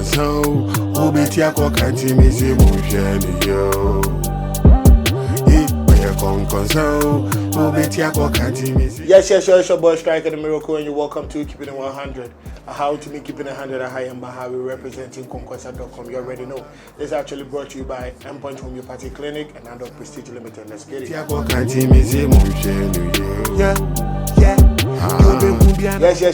conconcon, Ubetia cocanti missy motion, yo. Yes, it's your boy Striker the Miracle, and you're welcome to Keeping It 100. How to make Keeping It 100 a high and by how we representing Conquesta.com. You already know. This is actually brought to you by Endpoint Homeopathy Clinic and Adult Prestige Limited. Let's get it. Yes,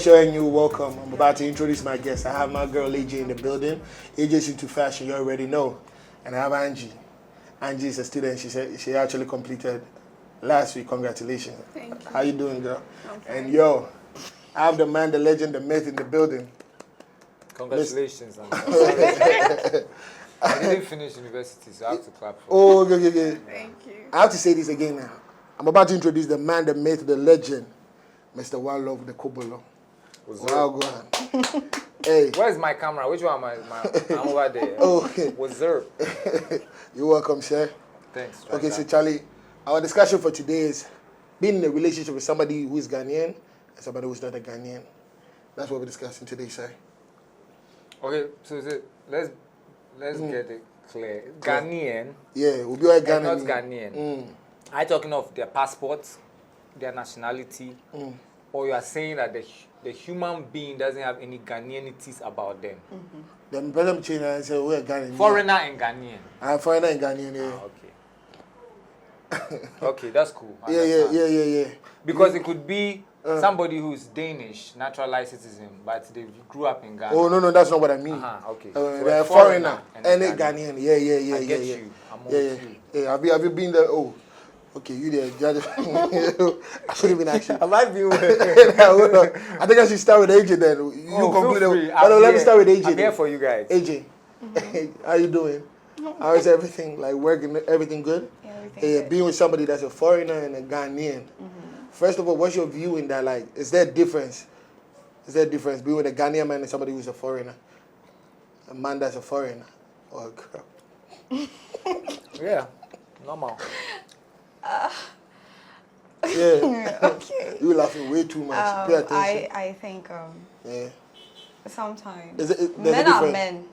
and you're welcome. I'm about to introduce my guest. I have my girl AJ in the building. AJ's into fashion, you already know. And I have Angie. Angie is a student. She said she actually completed last week. Congratulations. Thank you. How you doing, girl? I'm fine. And yo, I have the man, the legend, the myth in the building. Congratulations. I'm sorry. I didn't finish university, so I have to clap for Oh, okay. Thank you. I have to say this again now. I'm about to introduce the man, the myth, the legend, Mr. One Love, the Kobolo. Wow, go on. Hey. Where's my camera? Which one am I? I'm over there. Oh, okay. What's up? You're welcome, sir. Thanks. Okay, so Charlie, our discussion for today is being in a relationship with somebody who is Ghanaian and somebody who's not a Ghanaian. That's what we're discussing today, sir. Okay, so let's get it clear. Ghanaian. Yeah, we'll be all Ghanaian. Not Ghanaian. Are you talking of their passports, their nationality, or you are saying that the human being doesn't have any Ghanaianities about them? Then better change and say we're Ghanaian. Foreigner and Ghanaian. I'm foreigner and Ghanaian, yeah. Okay. Okay, that's cool. Yeah. Because it could be somebody who's Danish, naturalized citizen, but they grew up in Ghana. Oh, no, that's not what I mean. Okay. So they're a foreigner and a Ghanaian. Yeah. I get you. I'm with you. Yeah, have you been there? Oh, okay, you there. Judge. I should have been actually. I might be with I think I should start with AJ then. You conclude. Let me start with AJ. I'm here for you guys. AJ, how you doing? How is everything? Like working, everything good? Yeah, everything good. Being with somebody that's a foreigner and a Ghanaian. First of all, what's your view in that? Like, is there a difference? Is there a difference being with a Ghanaian man and somebody who's a foreigner? A man that's a foreigner or a girl? Yeah, normal. Yeah. Okay. You're laughing way too much. Pay attention. I think Yeah. sometimes There's men a are difference. men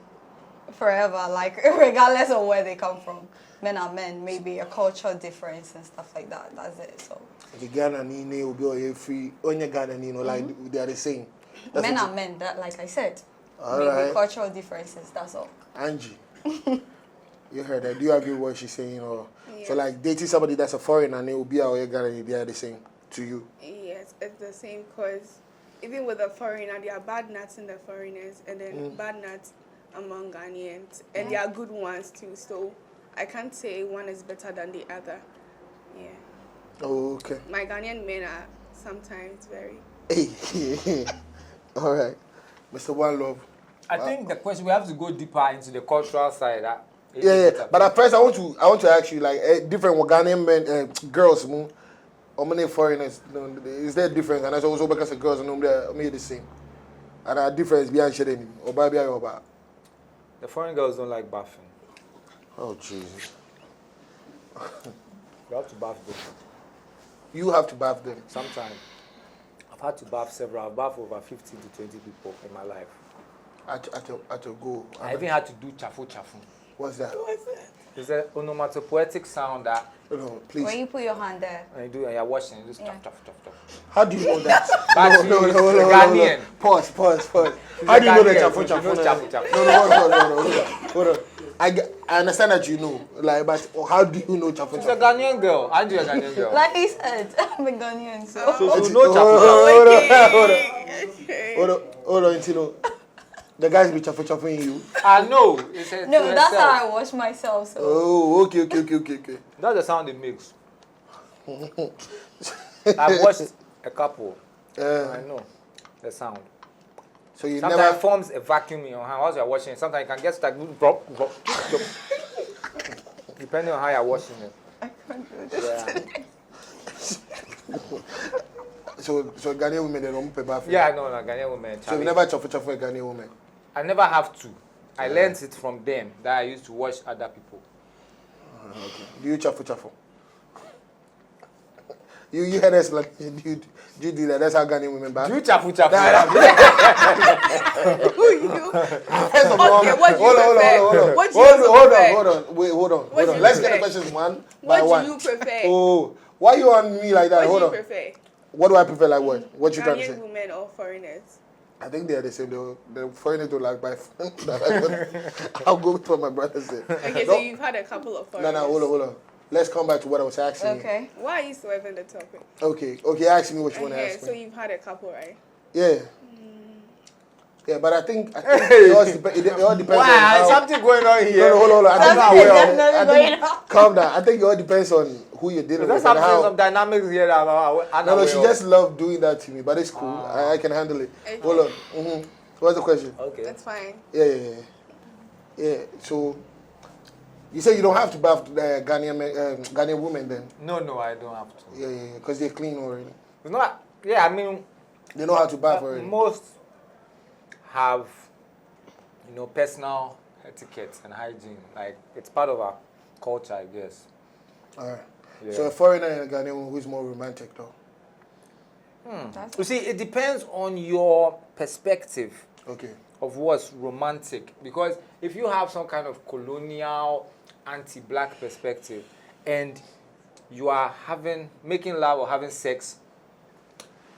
forever, like regardless of where they come from. Men are men, maybe a cultural difference and stuff like that. That's it. So The Ghana Nini will be all here free. Only Ghana Nino, like they are the same. That's men what are men, that like I said. All maybe right. cultural differences, that's all. Angie, you heard that. Do you agree with what she's saying? Or Yeah. so like dating somebody that's a foreigner and they will be out here Ghana, they are the same to you. Yes, it's the same because even with a foreigner, there are bad nuts in the foreigners and then bad nuts among Ghanaians. And there are good ones too. So I can't say one is better than the other. Yeah. Oh, okay. My Ghanaian men are sometimes very... Hey. All right. Mr. One Love. I think the question, we have to go deeper into the cultural side. Yeah. But at first, I want to ask you like different Ghanaian men, girls, how many foreigners? Is there a difference? And that's also because the girls are the same. And a difference beyond sharing or by The foreign girls don't like bathing. Oh Jesus! You have to bath them. You have to bath them. Sometimes. I've had to bath several. I've bathed over 15 to 20 people in my life. At a go. I even had to do chafu. What's that? It's an onomatopoetic sound that No, please. When you put your hand there. and you're washing, you just Yeah. tough. How do you know that? But No. Ghanaian. Pause. How do you know the Ghanaian, chafu she knows chafu. No, hold on. I understand that you know, like, but how do you know chafu? She's a Ghanaian girl. Aren't you a Ghanaian girl? Like he said, I'm a Ghanaian, so. So you know chafu. Hold on, Tino. The guys be chafu you. I know. It's No, that's how I wash myself, so. Oh, okay. That's the sound it makes. I've watched a couple. I know the sound. So you Sometimes never it forms a vacuum in your hand while you're washing it. Sometimes you can get stuck. Drop. Depending on how you're washing it. I can't do this. Yeah. So Ghanaian women they don't pay bath. Yeah, no, Ghanaian women. So you never chafu a Ghanaian woman. I never have to. I learned it from them that I used to wash other people. Okay. Do you chafu? You had explanation. You do that. That's how Ghanaian women bath. Do chafu. Who you? First of all, Okay, what do you prefer? What do you hold on. Wait, hold on. What do you Let's get the prefer? questions one by What one. do you prefer? Oh, why you on me like that? What Hold do on. you prefer? What do I prefer? Like what? What you trying to say? Ghanaian women or foreigners? I think they are the same. The foreigners don't like my friend. I'll go with what my brother said. Okay, so you've had a couple of foreigners. No, hold on. Let's come back to what I was asking. Okay. Why are you swerving the topic? Okay, ask me what you want to ask So me. you've had a couple, right? Yeah. Yeah, but I think it all depends on how... Something going on here. No, hold on. Something is definitely going on. Calm down. I think it all depends on who you're dealing There's with and how... some dynamics here that No, she just loved doing that to me, but it's cool. I can handle it. Okay. Hold on. What's the question? Okay. That's fine. Yeah. So, you say you don't have to bath Ghanaian women then? No, I don't have to. Yeah, because they're clean already. It's not. Yeah, I mean, They know how to bath already. most have, personal etiquette and hygiene. Like it's part of our culture, I guess. All right. Yeah. So a foreigner and a Ghanaian, who's more romantic though? You see, it depends on your perspective Okay. of what's romantic. Because if you have some kind of colonial, anti-black perspective, and you are making love or having sex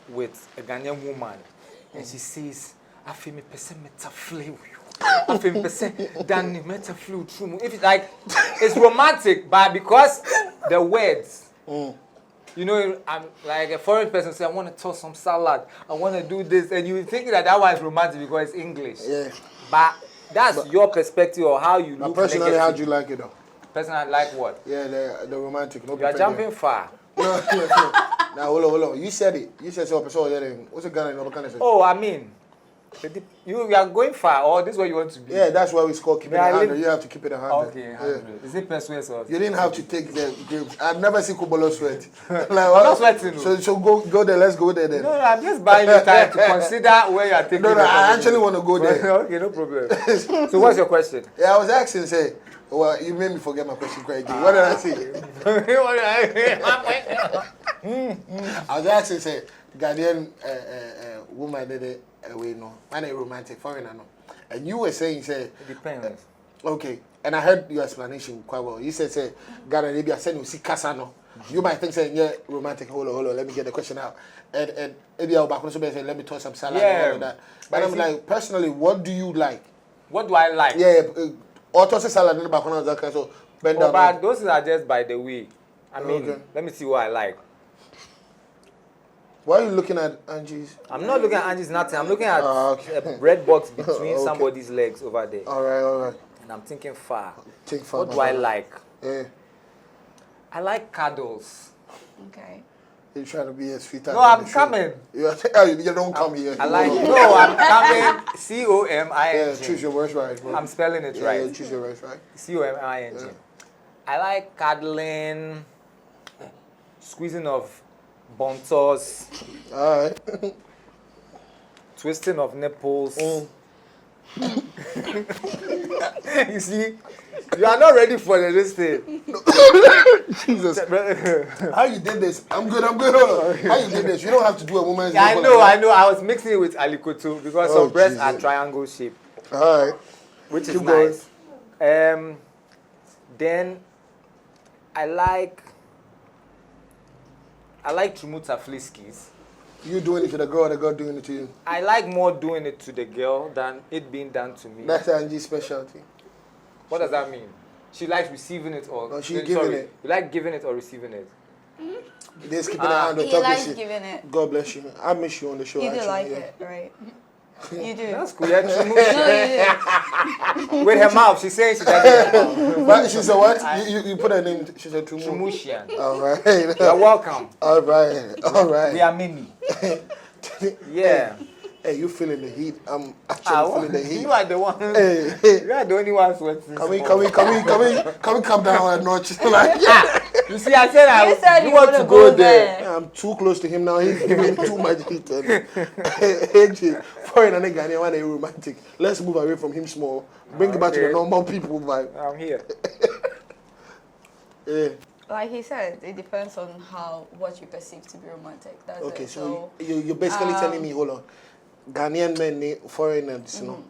with a Ghanaian woman, and she says, "I feel me person meta flew you. I feel me person Danny meta flew through." If it's like, it's romantic, but because the words. I'm like a foreign person say, "I want to toss some salad. I want to do this," and you think that one is romantic because it's English. Yeah. But that's your perspective or how you look. Personally, how do you like it though? Personally, like what? Yeah, the romantic. No, You are jumping far. No. Now hold on. You said it. You said so. What's a Ghanaian? What kind of say? Oh, I mean, you are going far, or this is where you want to be? Yeah, that's why we score keeping it 100. You have to keep it 100. Okay, 100. Is it persuasive? You didn't have to take the grapes. I've never seen Kubolo sweat. Like, I'm not sweating. So go there. Let's go there then. No, I'm just buying you time to consider where you are taking. No, I actually want to go there. Okay, no problem. So what's your question? Yeah, I was asking, say, well, you made me forget my question, Craig. What did I say? I was asking, say, Ghanaian woman did it away, no. Man, a romantic foreigner, no. And you were saying, say, It depends. okay. And I heard your explanation quite well. You said, say, Ghana, maybe I said, you see, Casano. You might think, say, yeah, romantic, hold on, let me get the question out. And maybe I'll back on somebody say, let me toss some salad and all of that. But I'm like, personally, what do you like? What do I like? Yeah, or toss a salad in the back on that kind, so bend down. But those are just by the way. I mean, Okay. let me see what I like. Why are you looking at Angie's? I'm not looking at Angie's nothing. I'm looking at okay. a red box between Okay. somebody's legs over there. All right. And I'm thinking far. Think far. What do I like? Yeah. I like cuddles. Okay. You're trying to be a sweetheart. No, I'm coming. You don't come here. I like no, I'm coming. COMING. Yeah, choose your words right, bro. I'm spelling it Yeah, right. choose your words right. COMING. Yeah. I like cuddling, squeezing of bontos, All right. twisting of nipples. You see, you are not ready for this thing. Jesus. How you did this? I'm good. Hold on. How you did this? You don't have to do a woman's I nipple know. like that. I was mixing it with alikoto because Oh, some breasts Jesus. are triangle shape, All right. which is Keep going. nice. Then I like Trumuta Fliskies. You doing it to the girl, or the girl doing it to you? I like more doing it to the girl than it being done to me. That's Angie's specialty. What does that mean? She likes receiving it or No, she's giving it. You like giving it or receiving it? Just keeping her hand on He top of likes shit. giving it. God bless you. I miss you on the show. You do actually, like yeah. it, right? You do. That's cool. Yeah, No, you with her mouth, she's saying she doesn't. But she said what? You put her name. She said Tumu. Trumushian. All right. You're welcome. All right. They are many. Yeah. Hey, you feeling the heat? I'm actually feeling the heat. You are the one. Hey. You are the only one sweating. Can we come down a notch? Like, You see, I said You said you want wanna to go go there. there. I'm too close to him now. He's giving too much heat. Hey, foreign and Ghanaian, why they romantic? Let's move away from him small. Bring it back to the Okay. normal people vibe. I'm here. Yeah. Like he said, it depends on what you perceive to be romantic. That's Okay, it. so you're basically telling me, hold on, Ghanaian men, foreigners, you know,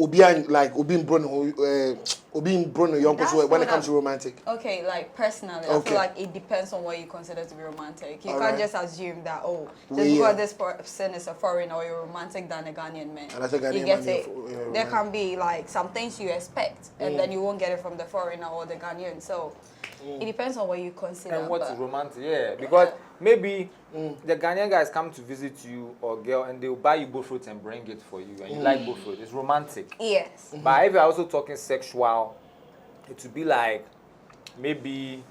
Obi Bruno, young person when it comes to romantic. Okay, like personally, I feel like it depends on what you consider to be romantic. You can't just assume that just because this person is a foreigner or you're romantic than a Ghanaian man. And that's a Ghanaian you get man, it. There can be like some things you expect, and then you won't get it from the foreigner or the Ghanaian. So it depends on what you consider. And what is romantic? Yeah, because maybe the Ghanaian guys come to visit you or girl, and they'll buy you both fruits and bring it for you, and you like both fruits. It's romantic. Yes. But if you're also talking sexual, it would be like maybe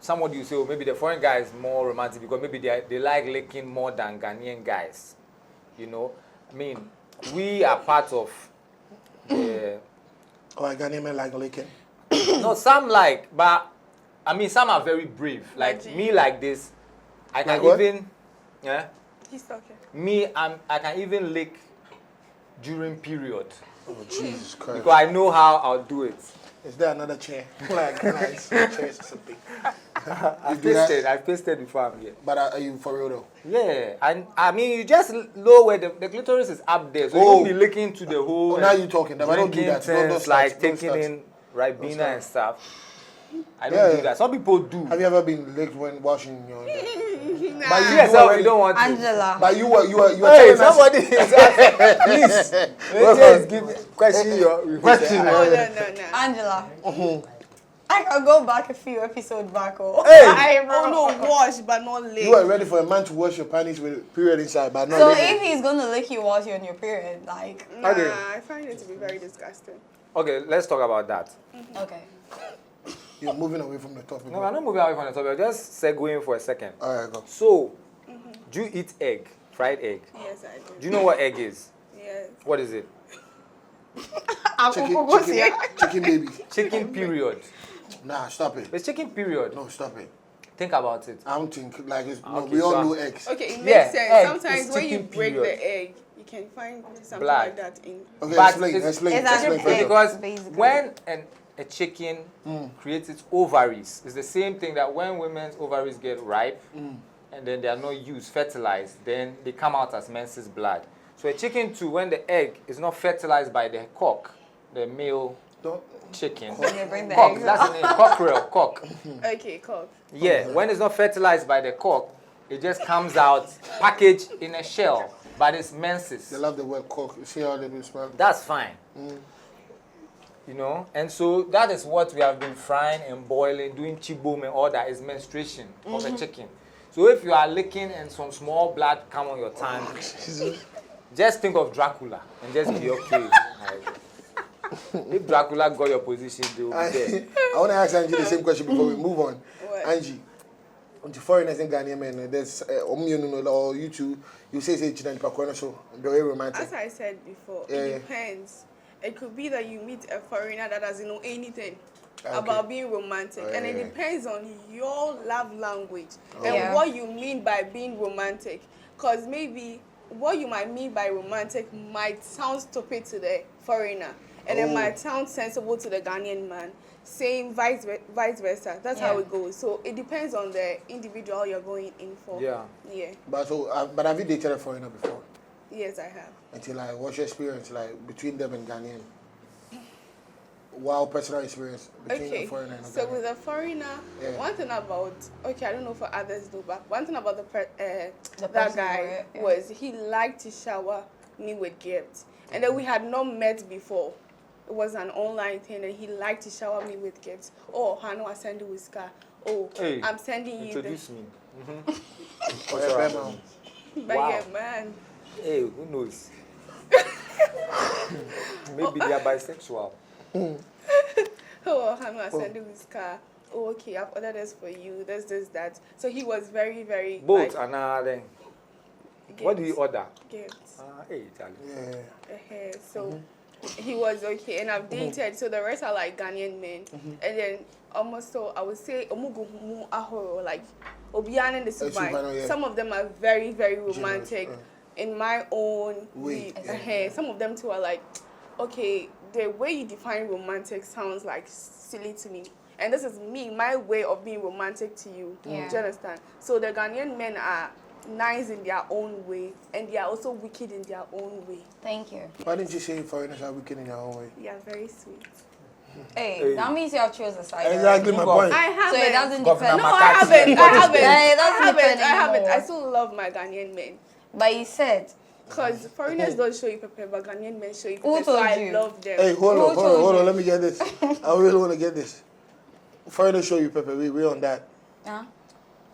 somebody you say, oh, maybe the foreign guy is more romantic because maybe they like licking more than Ghanaian guys. You know, I mean, we are part of the. Oh, Ghanaian men like licking. No, some like, but I mean, some are very brave. Like Reggie. me, like this, I can Like what? even, yeah. He's talking. Me, I can even lick during period Oh, Jesus Christ. because I know how I'll do it. Is there another chair? Like, nice chairs or something. I've tasted before I'm here. But are you for real though? Yeah, and I mean, you just know where the clitoris is up there, so you won't be licking to the whole. Oh, now you talking. But I don't do drinking that. things, Don't start, like don't taking start. in Ribena start. and stuff. I don't do that. Some people do. Have you ever been licked when washing your? Nah. But Yes, you don't want to. Angela. But you were Hey, telling us. somebody is asking. Please, just give me question your Question. Oh, no. Angela. I can go back a few episodes back. Hey! Oh, no, wash, but not lick. You are ready for a man to wash your panties with period inside, but not So licking. if he's gonna lick you whilst you're on your period, like, Nah, Okay. I find it to be very disgusting. Okay, let's talk about that. okay. You're moving away from the topic. No, I'm not moving away from the topic. I'm just segueing for a second. All right, go. So, do you eat egg? Fried egg? Yes, I do. Do you know what egg is? Yes. What is it? Chicken baby. Chicken period. Nah, stop it. It's chicken period. No, stop it. Think about it. I don't think like it's. No, Okay, we all so- know eggs. Okay, it makes Yeah, sense. egg Sometimes is when you chicken break period. the egg, you can find something Blood. like that in. Okay, But explain. it's- Explain. it's actually Explain egg. further. Because basically. when a chicken creates its ovaries, it's the same thing that when women's ovaries get ripe and then they are not used, fertilized, then they come out as menses blood. So a chicken too, when the egg is not fertilized by the cock, the male Don't- chicken, They bring the cock, eggs that's out. the name, cockerel, cock. Okay, cool. Yeah, when it's not fertilized by the cock, it just comes out packaged in a shell, but it's menses. They love the word cock. You see how they be smell? That's fine. You know, and so that is what we have been frying and boiling, doing chibom and all that is menstruation of a chicken. So if you are licking and some small blood come on your tongue, just think of Dracula and just be okay. Like, if Dracula got your position, they will be there. I want to ask Angie the same question before we move on. What? Angie, on the foreigners and Ghanaian men, there's or you two, you say Chinan Pakwano, so very romantic. As I said before, Yeah. it depends. It could be that you meet a foreigner that doesn't know anything Okay. about being romantic, Oh, and yeah, it yeah. depends on your love language and Yeah. what you mean by being romantic. Because maybe what you might mean by romantic might sound stupid to the foreigner, and it Oh. might sound sensible to the Ghanaian man. Same vice versa. That's how Yeah. it goes. So it depends on the individual you're going in for. Yeah. Yeah. But but have you dated a foreigner before? Yes, I have. Until like, what's your experience like between them and Ghanaian? Wow, personal experience between Okay, a foreigner and a so Ghanaian. with a foreigner, Yeah. one thing about, okay, I don't know for others though, but one thing about The that person guy yeah. was he liked to shower me with gifts, and then we had not met before. It was an online thing, and he liked to shower me with gifts. Oh, Hano, I send you whisker. Oh, Hey, I'm sending you introduce me. Or a Bema. But Wow. yeah, man. Hey, who knows? Maybe they are bisexual. Oh, Hano, I send you whisker. Oh, okay, I've ordered this for you. This, that. So he was very, very Both like, and then. What do you order? gifts. Hey, Charlie. Yeah. So he was okay, and I've dated. So the rest are like Ghanaian men, and then almost so I would say omugu ahoro like obiane the Subano, subai. yeah. Some of them are very very romantic Generous, in my own Way, way. yeah. Some of them too are like, okay, the way you define romantic sounds like silly to me. and this is me, my way of being romantic to you. Yeah. Do you understand? So the Ghanaian men are nice in their own way, and they are also wicked in their own way. Thank you. Why didn't you say foreigners are wicked in their own way? They are very sweet. Hey, that means you have chosen a side. Exactly my point. I haven't. So it doesn't Governor depend. No, I haven't. It doesn't depend I haven't. anymore. I still love my Ghanaian men. But you said, Because foreigners don't show you pepper, but Ghanaian men show you Who pepper. So told I you? love them. Hey, hold Who on, told you? let me get this. I really want to get this. Foreigners show you pepper. We on that. huh?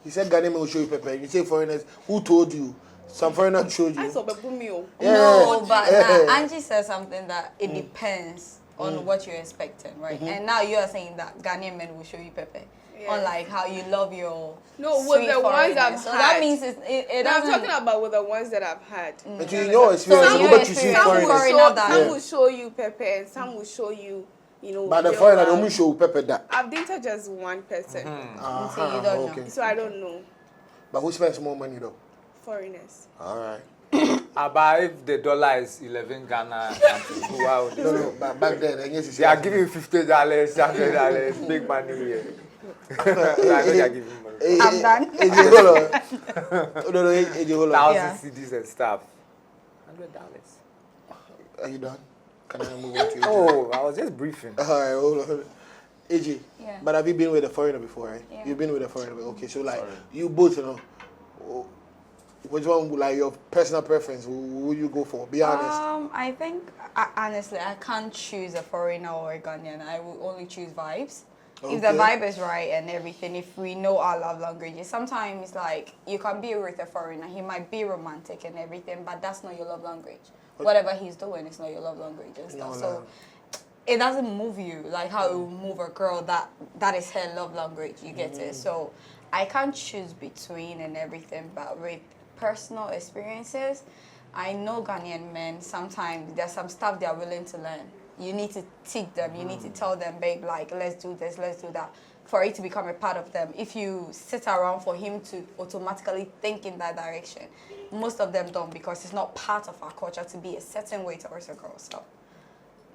He said Ghanaian will show you pepper. You say foreigners. Who told you? Some foreigner showed I you. saw Bebumio. No, but Angie said something that it depends on what you're expecting, right? And now you are saying that Ghanaian men will show you pepper. Yeah. Unlike how you love your No, with sweet the ones foreigners. I've So had. that means it No, I'm doesn't... talking about with the ones that I've had. And you know experience. So you Nobody you see experience Some will, foreigners. foreigner that- some will show you pepper, and some will show you, But the real foreigner, they love. only show pepper that. I've dated just one person, So you don't know. Okay. so I don't know. But who spends more money though? Foreigners. All right. About if the dollar is 11 Ghana, wow, No, but back then, I guess they are giving you $50, $100, big money here. I know they are giving money. I'm done. Hold on. No, AJ, hold on. Yeah. 1,000 CDs and stuff. $100. Are you done? Can I move on to AJ? Oh, I was just briefing. All right, hold on. AJ, Yeah. but have you been with a foreigner before, right? Yeah. You've been with a foreigner before. Okay, so like, you both, which one, like your personal preference, who would you go for? Be honest. I think, honestly, I can't choose a foreigner or a Ghanaian. I will only choose vibes. If the Okay. vibe is right and everything, if we know our love languages, sometimes like you can be with a foreigner, he might be romantic and everything, but that's not your love language. Whatever he's doing is not your love language and stuff. No, So no. it doesn't move you like how it will move a girl that is her love language. You get it? So I can't choose between and everything, but with personal experiences, I know Ghanaian men, sometimes there's some stuff they are willing to learn. You need to teach them, you need to tell them, babe, like, let's do this, let's do that, for it to become a part of them. If you sit around for him to automatically think in that direction, most of them don't, because it's not part of our culture to be a certain way towards a girl. So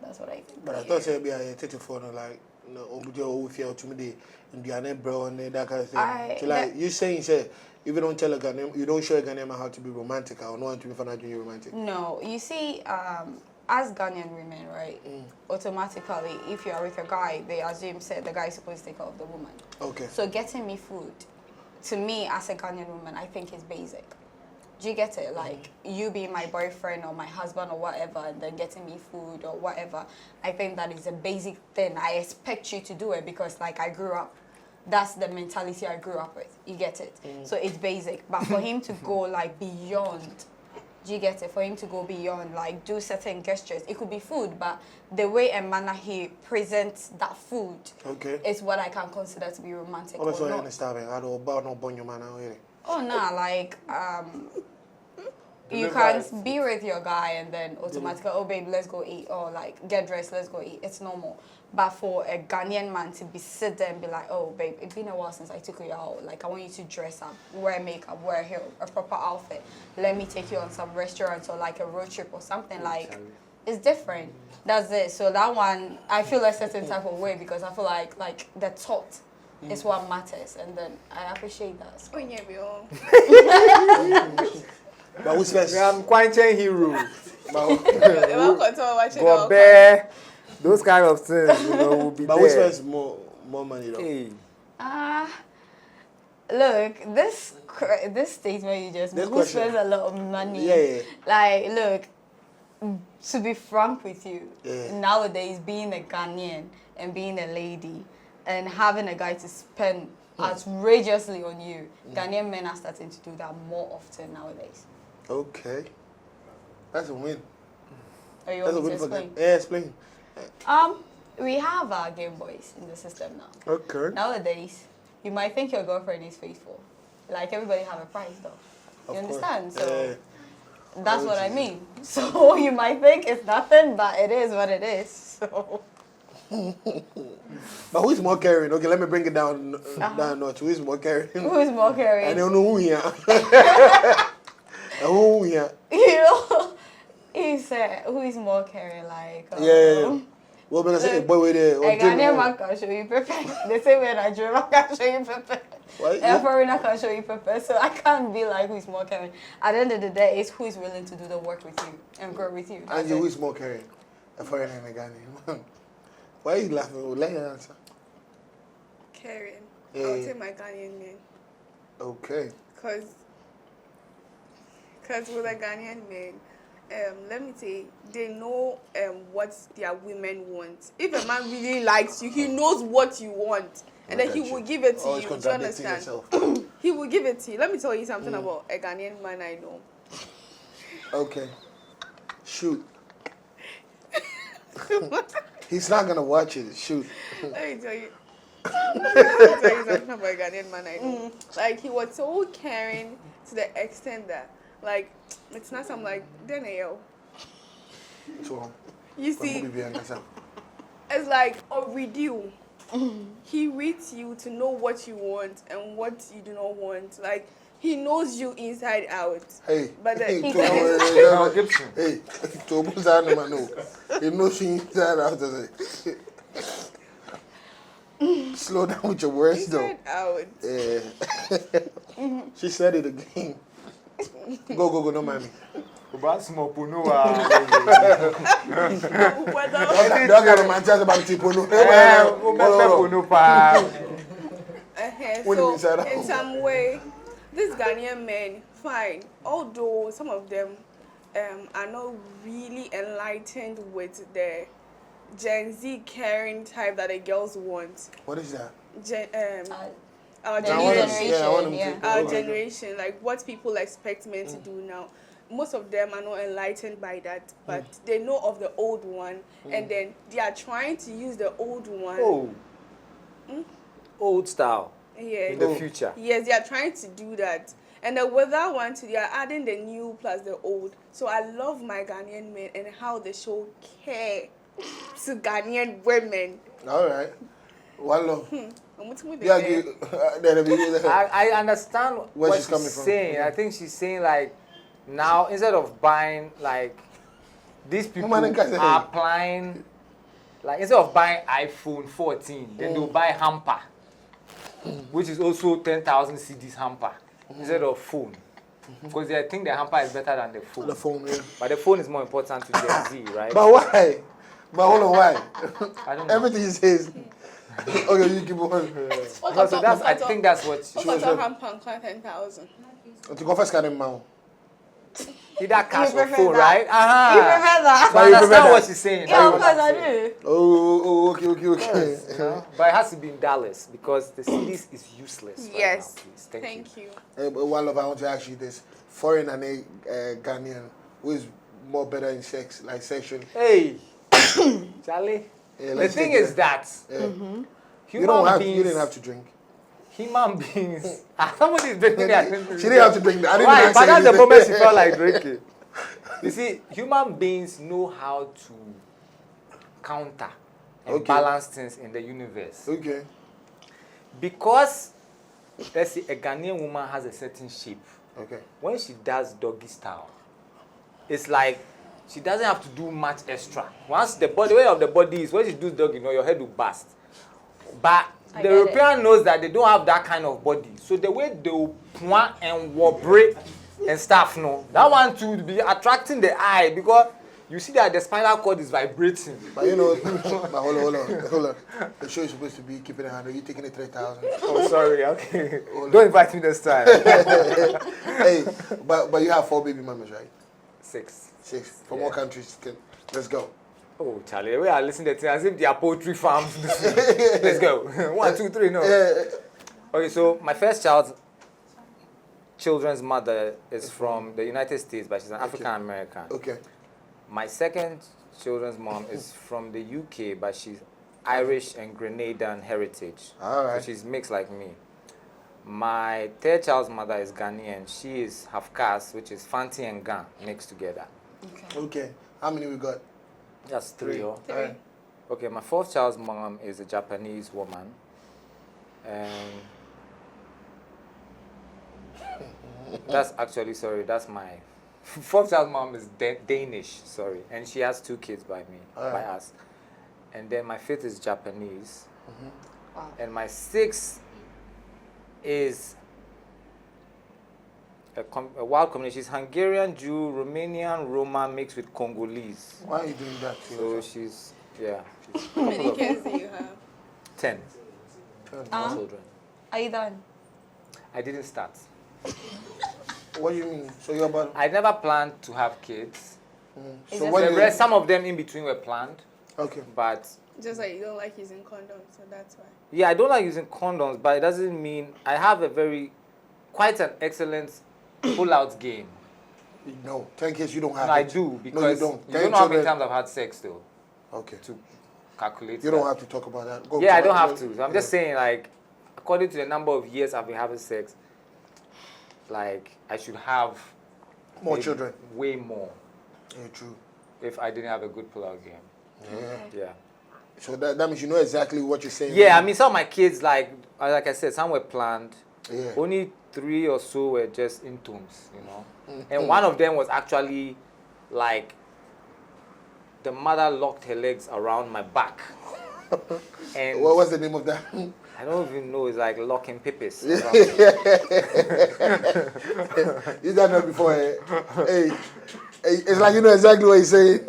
that's what I think. But I thought it'd be a 34, like, to me, Indiana bro, and that kind of thing. So like, you saying, say, if you don't tell a Ghanaian, you don't show a Ghanaian how to be romantic, or not to be financially romantic. No, you see, as Ghanaian women, right, automatically, if you're with a guy, they assume, say, the guy is supposed to take care of the woman. Okay. So getting me food, to me, as a Ghanaian woman, I think is basic. Do you get it? Like, you being my boyfriend or my husband or whatever, and then getting me food or whatever, I think that is a basic thing. I expect you to do it because, like, I grew up. That's the mentality I grew up with. You get it? So it's basic. But for him to go, like, beyond, do you get it? For him to go beyond, like, do certain gestures. It could be food, but the way and manner he presents that food is what I can consider to be romantic or not. Oh, nah, like, you can't be with your guy and then automatically, oh, babe, let's go eat, or like, get dressed, let's go eat. It's normal. But for a Ghanaian man to be sit there and be like, oh, babe, it's been a while since I took you out. Like, I want you to dress up, wear makeup, wear a proper outfit. Let me take you on some restaurants or like a road trip or something. Like, it's different. That's it. So that one, I feel a certain type of way because I feel like the thought is what matters, and then I appreciate that. So. But who's best? I'm quite a hero. Go bear, those kind of things, will be but who spends more money though? Hey. Look, this statement you just made, who spends a lot of money? Yeah. Like, look, to be frank with you, Yeah. nowadays being a Ghanaian and being a lady and having a guy to spend outrageously on you, Ghanaian men are starting to do that more often nowadays. Okay. That's a win. Are you That's a want me win to for explain? them. Yeah, explain. We have our Game Boys in the system now. Okay. Nowadays, you might think your girlfriend is faithful. Like, everybody have a price, though. You understand? So that's what I mean. So you might think it's nothing, but it is what it is. So. But who is more caring? Okay, let me bring it down notch. Who is more caring? Who is more caring? I don't know who here. Who here? You know, he said, who is more caring? Like, Yeah. What am I say? Boy, with the A Ghanaian man can show you pepper. The same way Nigerian man can show you pepper. A foreigner can show you pepper. So I can't be like who is more caring. At the end of the day, it's who is willing to do the work with you and grow with you. And who is more caring? A foreigner and a Ghanaian. Why are you laughing? Let you answer. Caring. I'll take my Ghanaian men. Okay. Because with a Ghanaian man, let me say, they know what their women want. If a man really likes you, he knows what you want. And then he will give it to you. Do you understand? He will give it to you. Let me tell you something about a Ghanaian man I know. Okay. Shoot. He's not going to watch it. Shoot. Let me tell you. Let me tell you something about a Ghanaian man I know. Like, he was so caring to the extent that, like, it's not something like, Daniel. So, you see, it's like, with you. He reads you to know what you want and what you do not want. Like, he knows you inside out. Hey, but hey, he knows you inside out. Slow down with your words, inside though. Out. She said it again. Go, no mind me. About small puno. So, in some way, these Ghanaian men, fine. Although some of them are not really enlightened with the Gen Z caring type that the girls want. What is that? Our generation, our generation, like what people expect men to do now. Most of them are not enlightened by that, but they know of the old one, and then they are trying to use the old one. Old style. Yeah. In the future. Yes, they are trying to do that. And then with that one too, they are adding the new plus the old. So I love my Ghanaian men and how they show care to Ghanaian women. All right. One love. I understand where she's coming saying. From. I think she's saying like now instead of buying like these people are applying like instead of buying iPhone 14, then they'll buy hamper, which is also 10,000 CDs hamper instead of phone. Because they think the hamper is better than the phone. The phone, yeah. But the phone is more important to Gen Z, right? But why? But hold on, why? I don't know. Everything he says. Okay, you keep on. So that's, I think that's what she was. Hamper 10,000. To go first, carry mouth. Either cash or phone, right? You prefer that? So I understand what she's saying. Yeah, of course I do. Oh, okay. Yes, you know? But it has to be in Dallas because the cities is useless. Yes. Right now, Thank you. One love, I want to ask you this: foreign and a Ghanaian, who is more better in sex, like session? Hey, Charlie. Yeah, the thing is that you didn't have to drink. Human beings. Somebody is drinking that. She didn't have to drink that. Right, but that's the moment she felt like drinking. You see, human beings know how to counter and balance things in the universe. Okay. Because, let's say, a Ghanaian woman has a certain shape. Okay. When she does doggy style, it's like she doesn't have to do much extra. Once the way of the body is, when she does doggy, your head will burst. But the European knows that they don't have that kind of body. So the way they will point and vibrate and stuff, that one too will be attracting the eye because you see that the spinal cord is vibrating. But you know, hold on. The show is supposed to be keeping it 100. You taking it 3,000. Oh, sorry. Okay. Don't invite me this time. Hey, but you have 4 baby mamas, right? 6. 6 from all countries. Let's go. Oh, Charlie, we are listening to things as if they are poultry farms. Let's go. 1, 2, 3, no. Okay, so my first children's mother is from the United States, but she's an African American. Okay. My second children's mom is from the UK, but she's Irish and Grenadian heritage. All right. So she's mixed like me. My third child's mother is Ghanaian. She is half caste, which is Fanti and Gan mixed together. Okay. How many we got? That's 3. Right. Okay, my fourth child's mom is a Japanese woman. And that's actually, that's my fourth child's mom is Danish, and she has 2 kids by me, by us. and then my 5th is Japanese, Wow. and my 6th is a wild combination. She's Hungarian, Jew, Romanian, Roma mixed with Congolese. Why are you doing that? So she's How many kids do you have? 10 children. Are you done? I didn't start. What do you mean? So you're about. I never planned to have kids. Is So it what The you? rest, some of them in between were planned, Okay. but Just like you don't like using condoms, so that's why. yeah, I don't like using condoms, but it doesn't mean I have quite an excellent pull-out game. No, 10 kids you don't have. And I it. do, because no, you don't. you 10 don't know how many children- times I've had sex though, Okay. to calculate You don't that. have to talk about that. Go Yeah, I to don't my- have to. So I'm just saying, like, according to the number of years I've been having sex, like, I should have More maybe children. way more Yeah, true. if I didn't have a good pull-out game. Yeah. Yeah. So that means you know exactly what you're saying. Yeah, I mean, some of my kids, like I said, some were planned. Yeah. Only 3 or so were just intoms, you know. And one of them was actually like the mother locked her legs around my back. And What was the name of that? I don't even know, it's like locking pippies. You done that before, eh? Hey, it's like you know exactly what he's saying.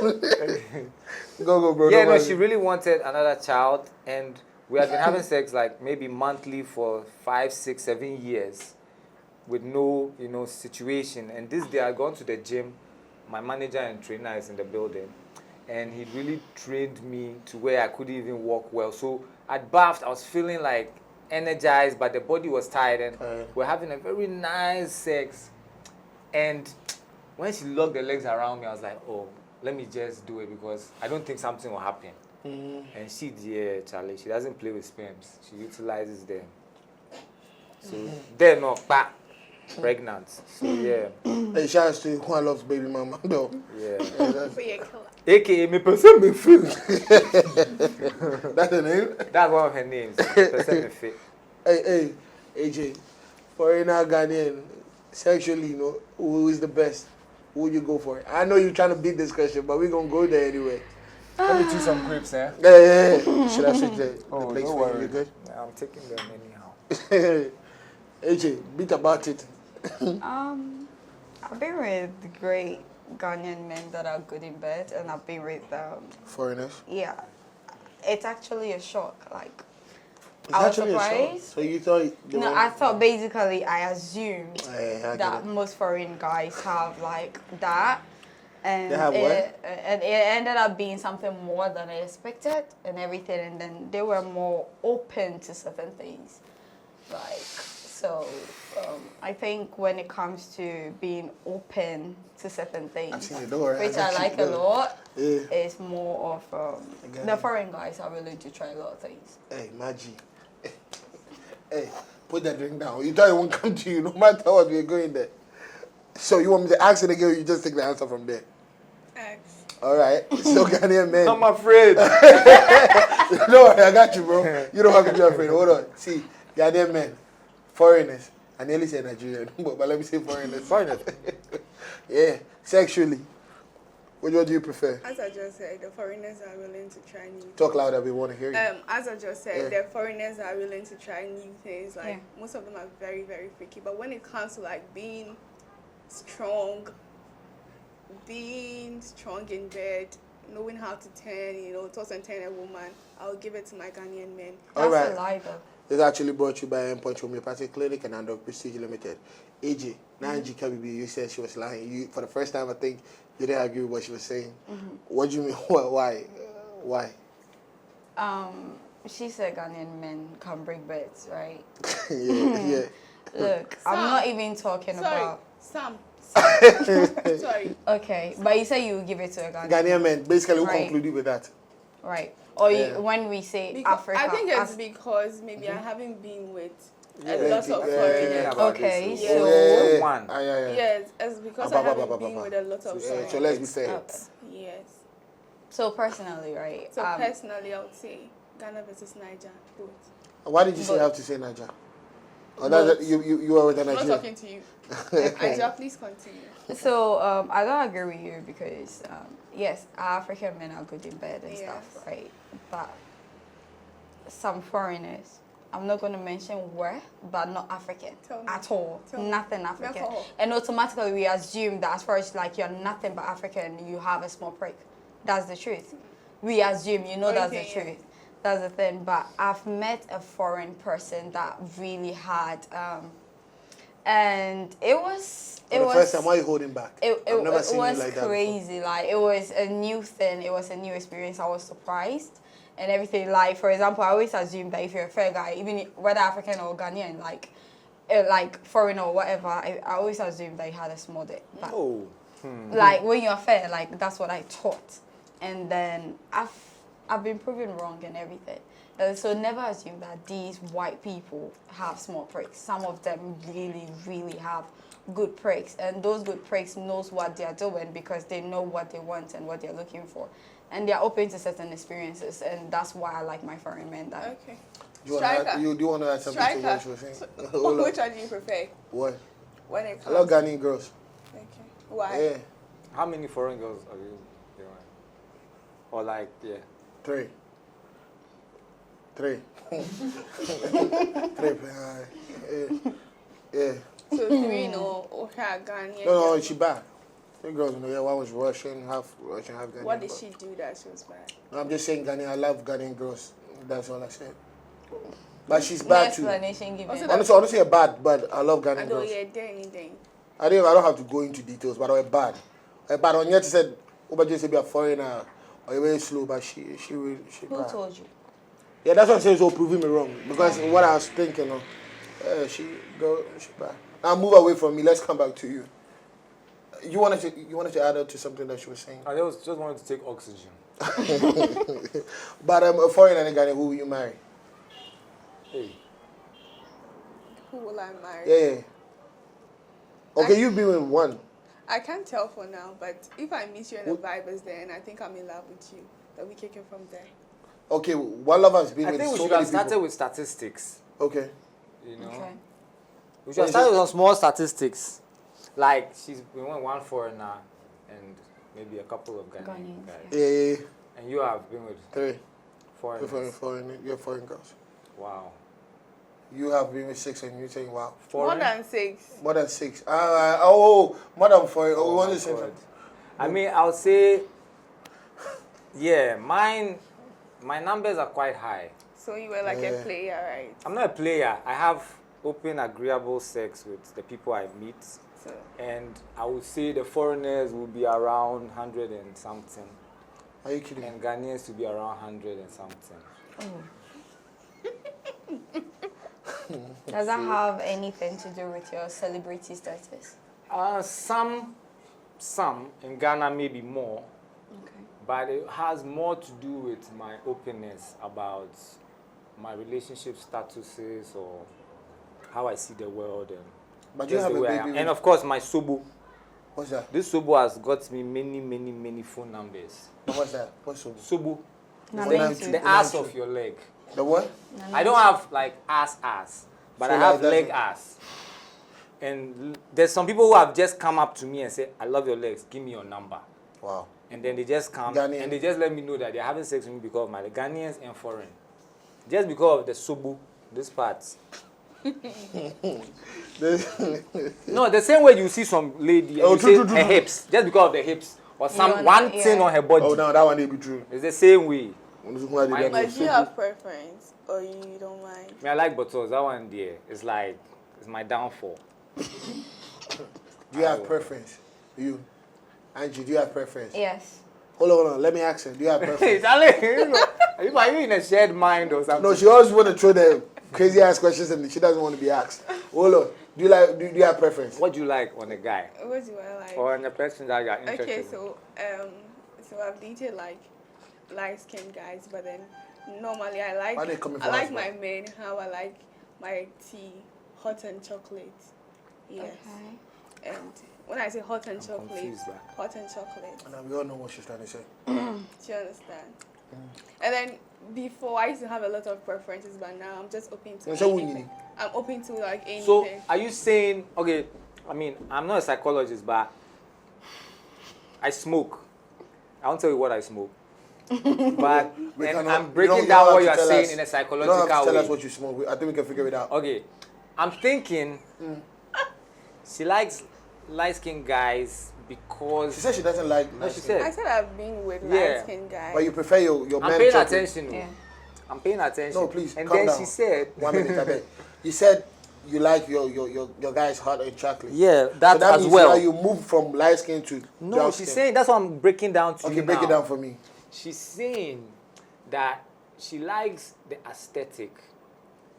Go, bro. Yeah, don't no, worry. she really wanted another child, and we had been having sex like maybe monthly for 5, 6, 7 years with no, situation. And this day I had gone to the gym. My manager and trainer is in the building, and he really trained me to where I couldn't even walk well. So at bathed, I was feeling like energized, but the body was tired, and we're having a very nice sex. And when she locked the legs around me, I was like, oh, let me just do it because I don't think something will happen. And she, dear Charlie, she doesn't play with sperms. She utilizes them. So they're not pregnant. So yeah. Hey, shout out to who loves baby mama, though. Yeah. For your killer. AKA me person me feel. That's the name? That's one of her names. Person me fit. Hey, AJ, foreigner Ghanaian, sexually, who is the best? Who would you go for? I know you're trying to beat this question, but we're going to go there anyway. Let me choose some grapes, eh? Yeah. Should I switch the Oh, place no for you? worry. You good? I'm taking them anyhow. AJ, beat about it. I've been with great Ghanaian men that are good in bed, and I've been with Foreigners? yeah. It's actually a shock. Like, It's I was actually a shock. surprised. So you thought... No, I thought basically I assumed I get that it. most foreign guys have like that. And They have what? And it ended up being something more than I expected and everything. And then they were more open to certain things. Like, so I think when it comes to being open to certain I've things, seen it, don't worry. which got I you. like a lot, Yeah. it's more of got the you. foreign guys are willing to try a lot of things. Hey, Maggie. Hey, put that drink down. You thought it won't come to you no matter what, we're going there. So you want me to ask it again or you just take the answer from there? X. All right. So Ghanaian men. I'm afraid. No, I got you, bro. You don't have to be afraid. Hold on. See, Ghanaian men, foreigners. I nearly said Nigerian, but let me say foreigners. Foreigners. Yeah, sexually. Which one do you prefer? As I just said, the foreigners are willing to try new Talk louder, we want to hear you. As I just said, Yeah. the foreigners are willing to try new things. Like, Yeah. most of them are very, very freaky. But when it comes to, like, being strong in bed, knowing how to toss and turn a woman, I'll give it to my Ghanaian men. All That's right. a lie though. This is actually brought to you by Endpoint Homeopathic Clinic and Andok Prestige Limited. AJ, now Angie Kabibi, you said she was lying. You, for the first time, I think you didn't agree with what she was saying. What do you mean? Why? Why? She said Ghanaian men can break beds, right? Yeah. Look, I'm Sam. not even talking Sorry, about. Sam. Sorry. Okay, but you say you give it to a Ghanaian. Ghanaian men, basically, who Right. concluded with that? Right. Or Yeah. when we say Because Africa. I think it's because maybe I haven't been with a Yeah, lot of yeah, foreigners. yeah. Okay, Yeah. so. Yeah. One. Yeah. Yes, it's because I haven't been with a lot of foreigners. So let's be fair. Okay. Yes. So personally, right? So personally, I would say Ghana versus Niger, both. Why did you say But- have to say Niger? Or that you are with a I'm not Nigerian? talking to you. Niger, please continue. So I don't agree with you because yes, African men are good in bed and stuff, right? But some foreigners, I'm not going to mention where, but not African at all. Nothing African. And automatically we assume that as far as like you're nothing but African, you have a small prick. That's the truth. We assume, that's the truth. That's the thing. But I've met a foreign person that really had, and it was. For the first time, why are you holding back? I've never seen you like that. It was crazy. Like it was a new thing. It was a new experience. I was surprised and everything. Like for example, I always assume that if you're a fair guy, even whether African or Ghanaian, like foreign or whatever, I always assume that he had a small dick. But like when you're fair, like that's what I thought. And then I've been proven wrong and everything. So never assume that these white people have small pricks. Some of them really, really have good pricks. And those good pricks knows what they're doing because they know what they want and what they're looking for. And they're open to certain experiences. And that's why I like my foreign men. Okay. Do you want to add something to what you were saying? Which one do you prefer? What? When it comes I love Ghanaian girls. Okay. Why? Yeah. How many foreign girls are you? Or like, yeah. 3. 3. 3. Yeah. So 3 Ghanaian. No, she bad. 3 girls in the year. One was Russian, half Ghanaian. What did she do that she was bad? No, I'm just saying Ghanaian. I love Ghanaian girls. That's all I said. But she's bad too. Honestly, bad, but I love Ghanaian girls. I don't have to go into details, but I'm bad. But on yet said, just be a foreigner or you're very slow, but she Who bad. told you? Yeah, that's what I'm saying. So proving me wrong because what I was thinking of, she bad. Now move away from me. Let's come back to you. You wanted to add up to something that she was saying. I just wanted to take oxygen. But a foreigner and Ghanaian, who will you marry? Hey. Who will I marry? Yeah. Okay, you've been with one. I can't tell for now, but if I meet you and the vibe is there and I think I'm in love with you, then we kick it from there. Okay, one love has been I with think we so should many have started people. with statistics. Okay. Okay. We should have started with some small statistics. Like, she's been with one foreigner and maybe a couple of Ghanaian guys. Yeah. And you have been with 3. foreigners. You're foreign girls. Wow. You have been with 6 and you're saying wow. More than 6. More than 6. More than 4. Oh, we want to say something. I mean, I'll say, yeah, my numbers are quite high. So you were like a player, right? I'm not a player. I have open, agreeable sex with the people I meet. So. And I would say the foreigners will be around 100 and something. Are you kidding? And Ghanaians will be around 100 and something. Does that have anything to do with your celebrity status? Some in Ghana maybe more. Okay. But it has more to do with my openness about my relationship statuses or how I see the world and but you have a baby. And of course, my Sobo. What's that? This Sobo has got me many phone numbers. What's that? What's Sobo? Sobo. The ass of your leg. The what? I don't have like ass, but So I have like leg ass. And there's some people who have just come up to me and say, I love your legs, give me your number. Wow. And then they just come Ghanaian. and they just let me know that they're having sex with me because of my Ghanaians and foreign. Just because of the Sobo, this part. No, the same way you see some lady and you say her hips, just because of the hips. Or one thing on her body. Oh, no, that one may be true. It's the same way. But do you have preference or you don't mind? I like bottles. That one there. It's like, it's my downfall. Do you have preference? You? Angie, do you have preference? Yes. Hold on. Let me ask her. Do you have preference? Are you in a shared mind or something? No, she always want to throw the crazy ass questions and she doesn't want to be asked. Hold on. Do you have preference? What do you like on a guy? What do I like? Or on a person that you are interested Okay, in? so I've dated like light-skinned guys, but then normally I like my men how I like my tea hot and chocolate. Yes. Okay. And when I say hot and chocolate, And we all know what she's trying to say. Do you understand? And then before I used to have a lot of preferences, but now I'm just open to anything. I'm open to like anything. So are you saying, okay, I mean, I'm not a psychologist, but I smoke. I won't tell you what I smoke. But We and cannot- I'm you breaking don't down have what to you are tell saying us. in a You psychological don't have to tell way. us what you smoke. I think we can figure it out. Okay, I'm thinking she likes light-skinned guys because She said she doesn't like. No, she light said- I said I've been with Yeah. light-skinned guys. But you prefer your I'm men paying chocolate. attention. Yeah. I'm paying attention. No, please. And calm then down. she said, 1 minute, I beg. You said you like your guys hot and chocolate. "Yeah, So that that as means well." now you move from light skin to No, dark she's skin. saying that's what I'm breaking down to Okay, you break now. it down for me. She's saying that she likes the aesthetic,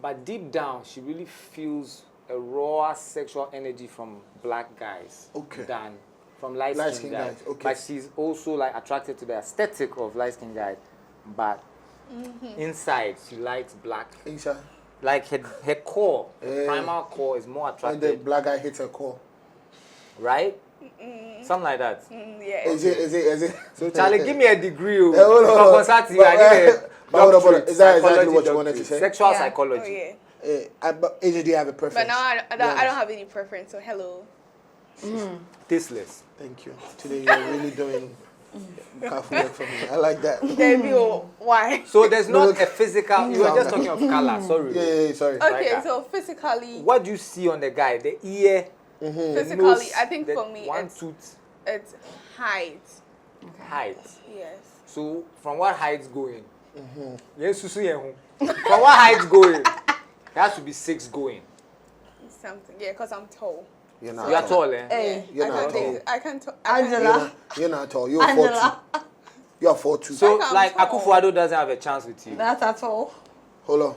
but deep down she really feels a raw sexual energy from black guys Okay. than from light-skinned guys. Okay. But she's also like attracted to the aesthetic of light-skinned guys, but inside she likes black. Inside. Like her core, Yeah. primal core is more And the attractive, black guy hits her core. right? Something like that. Yeah. Is it? So Charlie, give me a degree. hold on, hold on. Consulting, I need a But hold on, hold on. doctorate, Is that exactly psychology what you wanted to doctorate, say? Sexual Yeah. Oh psychology. yeah. But AJ, do you have a preference? But now I Yeah. don't have any preference. So hello. Tasteless. Thank you. Today you're really doing careful work for me. I like that. Baby, why? So there's not a physical. You were just talking of color. Sorry. Yeah, sorry. Okay, that. so physically, What do you see on the guy? The ear. physically, nose, I think the for me, one tooth it's height. height. Yes. So from what height going? Yes, from what height going? It has to be 6 going. Something. Yeah, because I'm tall. You're not You are tall, eh? Hey, You're I not can't tall. take- I can't. Angela. You're not tall. You're Angela. 4'2". You're 4'2". So Like I'm like tall. Akufo-Addo doesn't have a chance with you. Not at all. Hold on.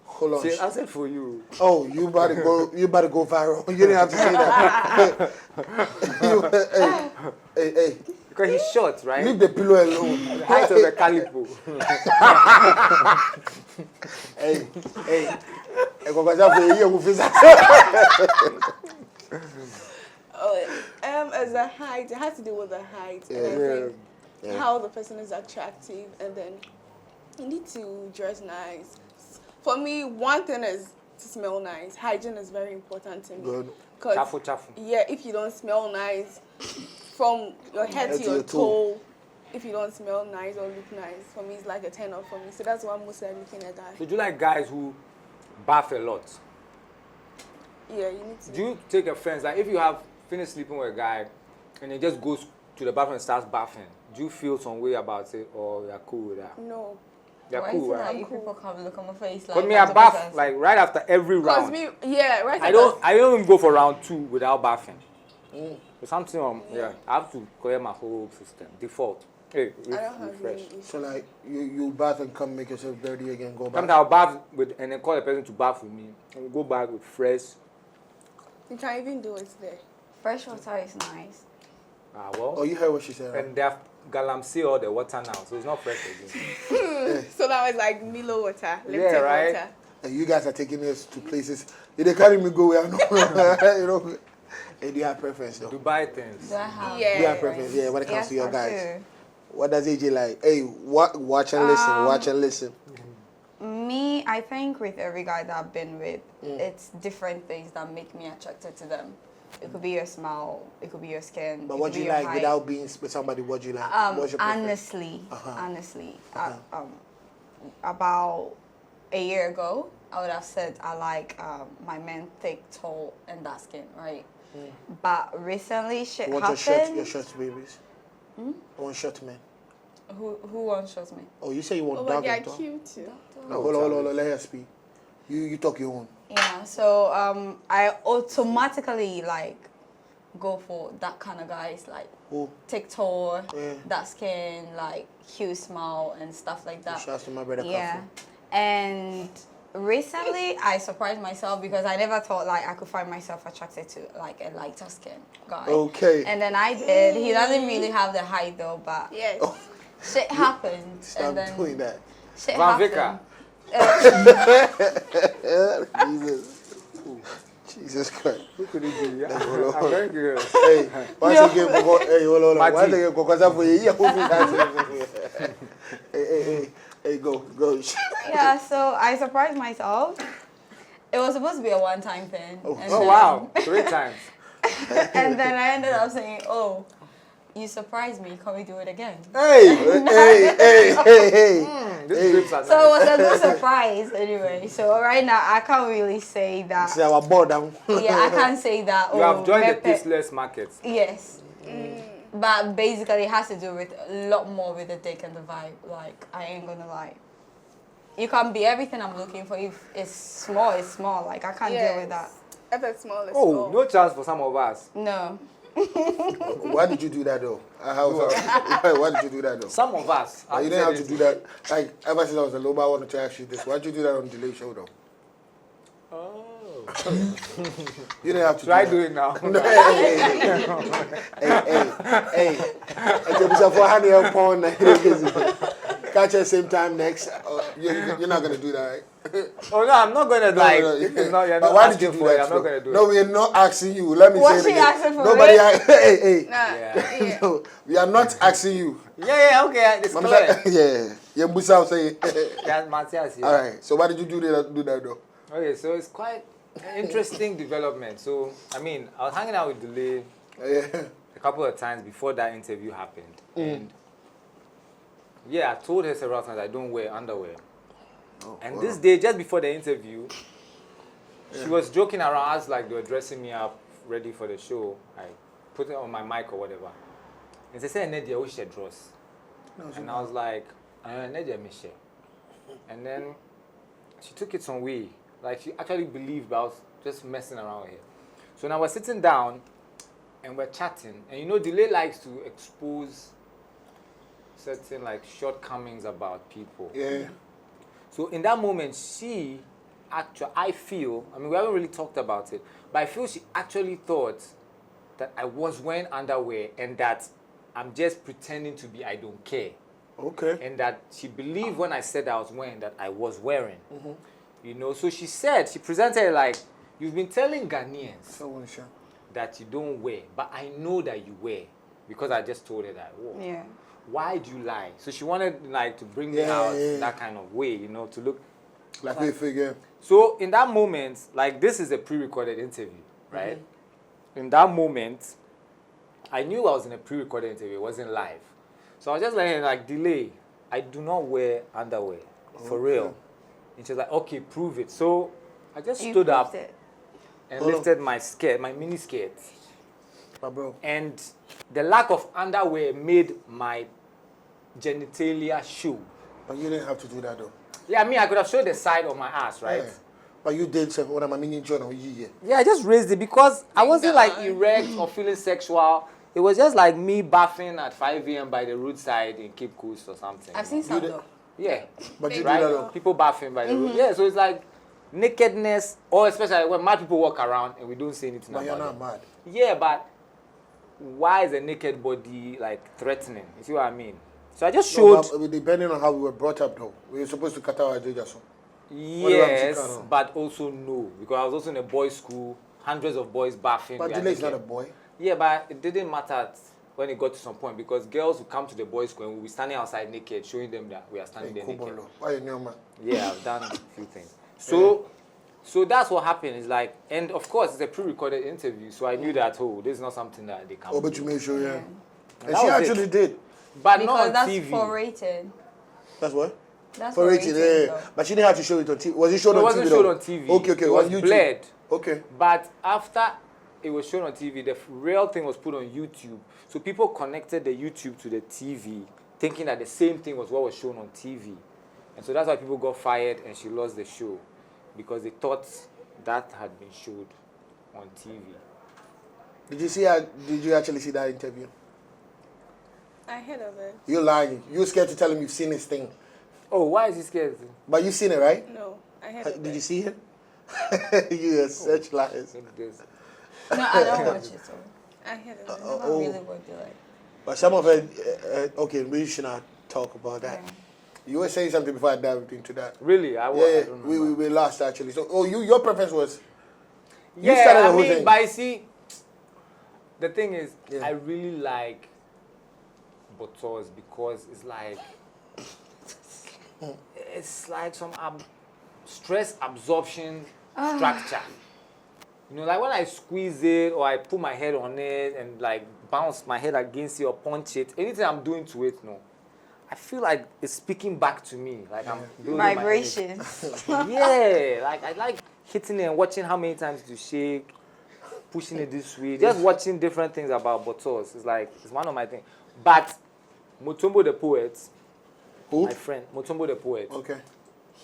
Hold on. See, I said for you. Oh, you about to go? You about to go viral? You didn't have to say that. hey, Because he's short, right? leave the pillow alone. The height of a calipo. Hey. As a height, it has to do with the height. And I think Yeah. how the person is attractive, and then you need to dress nice. For me, one thing is to smell nice. Hygiene is very important to me. Good. 'Cause, Chafu. yeah, if you don't smell nice, from your head to your toe, if you don't smell nice or look nice, for me it's like a turn off for me. So that's why I'm mostly looking at that. So do you like guys who bath a lot? Yeah, you need to. Do you take offense? Like if you have finished sleeping with a guy and he just goes to the bathroom and starts bathing, do you feel some way about it or you're cool with that? No. You're Why cool, is it right? that you people come look on my face like? But me, I that bath person? like right after every Because round. me, yeah, right. I don't even go for round 2 without bathing. So something I have to clear my whole system. Default. Hey, I don't have refresh. any issue. So like you bath and come make yourself dirty again, go back. Sometimes I'll bath with and then call a person to bath with me and we go back with fresh. You can even do it there. Fresh water is nice. Oh, you heard what she said, right? And they have galamsey all the water now, so it's not fresh again. So now it's like Milo water, Lipton Yeah, right. water. And you guys are taking us to places. If they carry me go where I know. You know. Hey, do you have preference though? Dubai things. Do I have? Yeah. Do you have preference? Yeah, when it comes Yes, to your I guys. do. What does AJ like? Hey, watch and listen. Watch and listen. Me, I think with every guy that I've been with, it's different things that make me attracted to them. It could be your smile, it could be your skin. But it what could do be you your like height. without being with somebody? What do you like? What's your preference? Honestly, about a year ago, I would have said I like my men thick, tall, and dark skin, right? But recently, shit What happened. your short babies? I want short men. Who wants me? Oh, you say you want Oh, dark but and they're tall? cute too. No, hold on, let her speak. You talk your own. Yeah, so I automatically like go for that kind of guys, like Who? thick, tall, Yeah. dark skin, like cute smile and stuff like that. Shouts to my brother. Yeah, Kafu. and recently I surprised myself because I never thought like I could find myself attracted to like a lighter skin guy. Okay. And then I did. He doesn't really have the height though, but Yes. Oh, shit happened. stop and then doing that. shit Van happened. Jesus. Jesus Christ. Who could it be? hold on. I'm very good. Hey, once again, hey, hold on. Mati. Once again, Kokosa for you. Hey, go. Yeah, so I surprised myself. It was supposed to be a one-time thing. Oh. and Oh then- wow, 3 times. And then I ended up saying, oh, You surprised me. Can we do it again? Hey. This grapes are So nice. it was a good surprise anyway. So right now I can't really say that. See our board down. Yeah, I can't say that. You have joined the Mepe- tasteless market. Yes. But basically it has to do with a lot more with the dick and the vibe. Like, I ain't gonna lie. You can be everything I'm looking for. If it's small, it's small. Like, I can't deal with that. If it's small, it's Oh, small. no chance for some of us. No. Why did you do that though? Why did you do that though? Some of us. You didn't have to do that. Like, ever since I was a low, I wanted to ask you this. Why did you do that on Delay Show though? Oh. You didn't have to Try do do it now. Hey. Okay, so for honey and porn, catch at the same time next. You're not gonna do that, right? Oh no, I'm not gonna like. No. This is not. You're But not why did you asking do for it. that? I'm not gonna do No, it. we're not asking you. Let me Was say it she again. asking for Nobody. it? Hey. Yeah. No, we are not asking you. Yeah. Okay. It's Mama clear. said- Yeah. Busa say. Yeah, Matthias here. All right. So why did you do that though? Okay, so it's quite an interesting development. So I mean, I was hanging out with Delay Yeah. a couple of times before that interview happened, and yeah, I told her several times I don't wear underwear. And this day, just before the interview, she was joking around as like they were dressing me up, ready for the show. I put it on my mic or whatever. And they said, Nedia, we should dress. And I was like, Nedia, Michelle. And then she took it some way. Like, she actually believed I was just messing around here. So now we're sitting down and we're chatting. And you know, Delay likes to expose certain like shortcomings about people. Yeah. So in that moment, I feel, I mean, we haven't really talked about it, but I feel she actually thought that I was wearing underwear and that I'm just pretending to be I don't care. Okay. And that she believed when I said I was wearing that I was wearing. You know, so she presented it like, you've been telling Ghanaians that you don't wear, but I know that you wear because I just told her that I wore. Yeah. Why do you lie? So she wanted like to bring me out in that kind of way, you know, to look Like we figure. So in that moment, like this is a pre-recorded interview, right? In that moment, I knew I was in a pre-recorded interview, it wasn't live. So I was just like Delay, I do not wear underwear, for real. And she was like, okay, prove it. So I just stood up and lifted my skirt, my mini skirt. Bro. And the lack of underwear made my genitalia show. But you didn't have to do that though. Yeah, I mean, I could have showed the side of my ass, right? Yeah. But you did say when I'm a mini journal, yeah. Yeah, I just raised it because I wasn't like erect or feeling sexual. It was just like me bathing at 5 a.m. by the roadside in Cape Coast or something. I've seen some though. Yeah. But you did Right? that though. People bathing by the road. Yeah, so it's like nakedness, or especially when mad people walk around and we don't say anything But about you're it. not mad. Yeah, but why is a naked body like threatening? You see what I mean? So I just showed. No, but depending on how we were brought up though. We were supposed to cut our just. Yes, but also no, because I was also in a boys' school, hundreds of boys bathing. But Delay is not a boy. Yeah, but it didn't matter when it got to some point because girls would come to the boys' school and we'll be standing outside naked, showing them that we are standing there naked. Why you new man? Yeah, I've done a few things. So that's what happened. It's like, and of course, it's a pre-recorded interview, so I knew that, this is not something that they can Oh, but do. you made sure, yeah. And And that she was actually it. did. But Because not on that's TV. for rated. That's what? That's For for rated, rated. yeah. But she didn't have to show it on TV. Was it showed It on TV? wasn't though? showed on TV. Okay, It was on YouTube. blurred. Okay. But after it was shown on TV, the real thing was put on YouTube. So people connected the YouTube to the TV, thinking that the same thing was what was shown on TV. And so that's why people got fired and she lost the show, because they thought that had been showed on TV. Did you actually see that interview? I heard of it. You're lying. You're scared to tell him you've seen this thing. Oh, why is he scared? But you've seen it, right? No, I heard of it. Did you see it? You are such liars. No, I don't watch it. So I heard of it. I never really watched it. Like, But some of it, okay, we should not talk about that. Yeah. You were saying something before I dived into that. Really? I Yeah, don't we know. lost actually. So, your preference was? You Yeah, started the I whole mean, thing. but you see, the thing is, Yeah. I really like buttocks because it's like some stress absorption structure. You know, like when I squeeze it or I put my head on it and like bounce my head against it or punch it, anything I'm doing to it, no, I feel like it's speaking back to me. Like I'm building Vibrations. yeah, like I like hitting it and watching how many times to shake, pushing it this way, just watching different things about bottles. It's like, it's one of my things. But Mutombo the poet, Who? my friend, Mutombo the poet, Okay.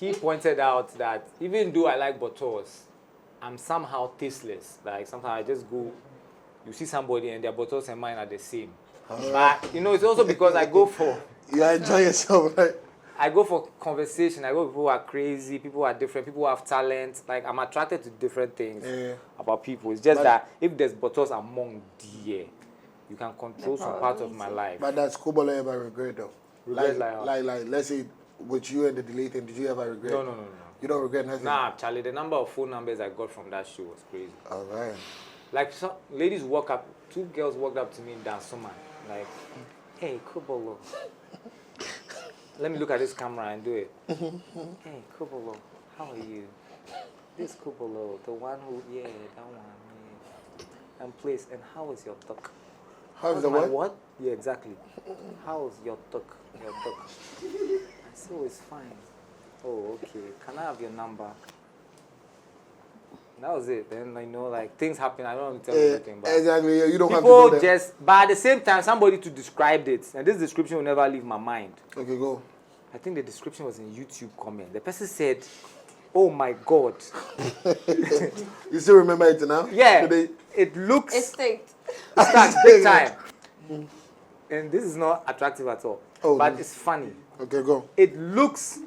he pointed out that even though I like bottles, I'm somehow tasteless. Like sometimes I just go, you see somebody and their bottles and mine are the same. But you know, it's also because I go for You enjoy yourself, right? I go for conversation. I go with people who are crazy, people who are different, people who have talent. Like I'm attracted to different things about people. It's just that if there's bottles among dear, you can control some part of my life. But does Kobolo ever regret though? Regret like let's say with you and the delay thing, did you ever regret? No. You don't regret nothing? Nah, Charlie, the number of phone numbers I got from that show was crazy. All right. Like some ladies walk up, 2 girls walked up to me in Dansuma, like, hey, Kobolo. Let me look at this camera and do it. Hey, Kobolo, how are you? This Kobolo, the one who, yeah, that one, yeah. And please, and how is your duck? How's the what? What? Yeah, exactly. How's your duck? Your duck. I said, oh, it's fine. Oh, okay. Can I have your number? That was it. Then, you know, like, things happen. I don't want to tell you everything. But exactly. You don't have to people go there. but at the same time, somebody to describe it. And this description will never leave my mind. Okay, go. I think the description was in YouTube comment. The person said, oh my God. You still remember it now? Yeah. It looks... It's staked. It's big time. And this is not attractive at all. Oh, but no. it's funny. Okay, go. It looks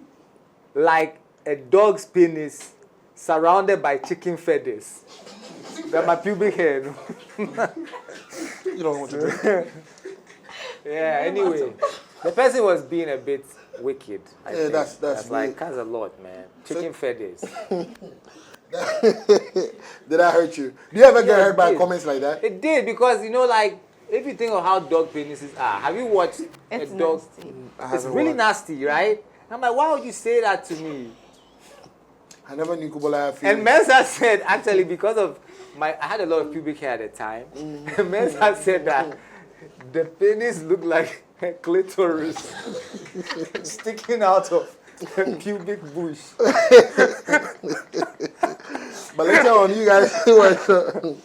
like a dog's penis surrounded by chicken feathers. That's my pubic hair. You don't want to do it. Yeah, anyway. The person was being a bit wicked. I think. That's like, that's a lot, man. Chicken feathers. Did I hurt you? Do you ever get hurt by did. comments like that? It did, because, you know, like, if you think of how dog penises are, have you watched It's a dog? nasty. It's really nasty, right? I'm like, why would you say that to me? I never knew Kubola had feelings. And Mensa said, actually, because of I had a lot of pubic hair at the time. And Mensa said that the penis looked like a clitoris sticking out of a pubic bush. But later on, you guys were.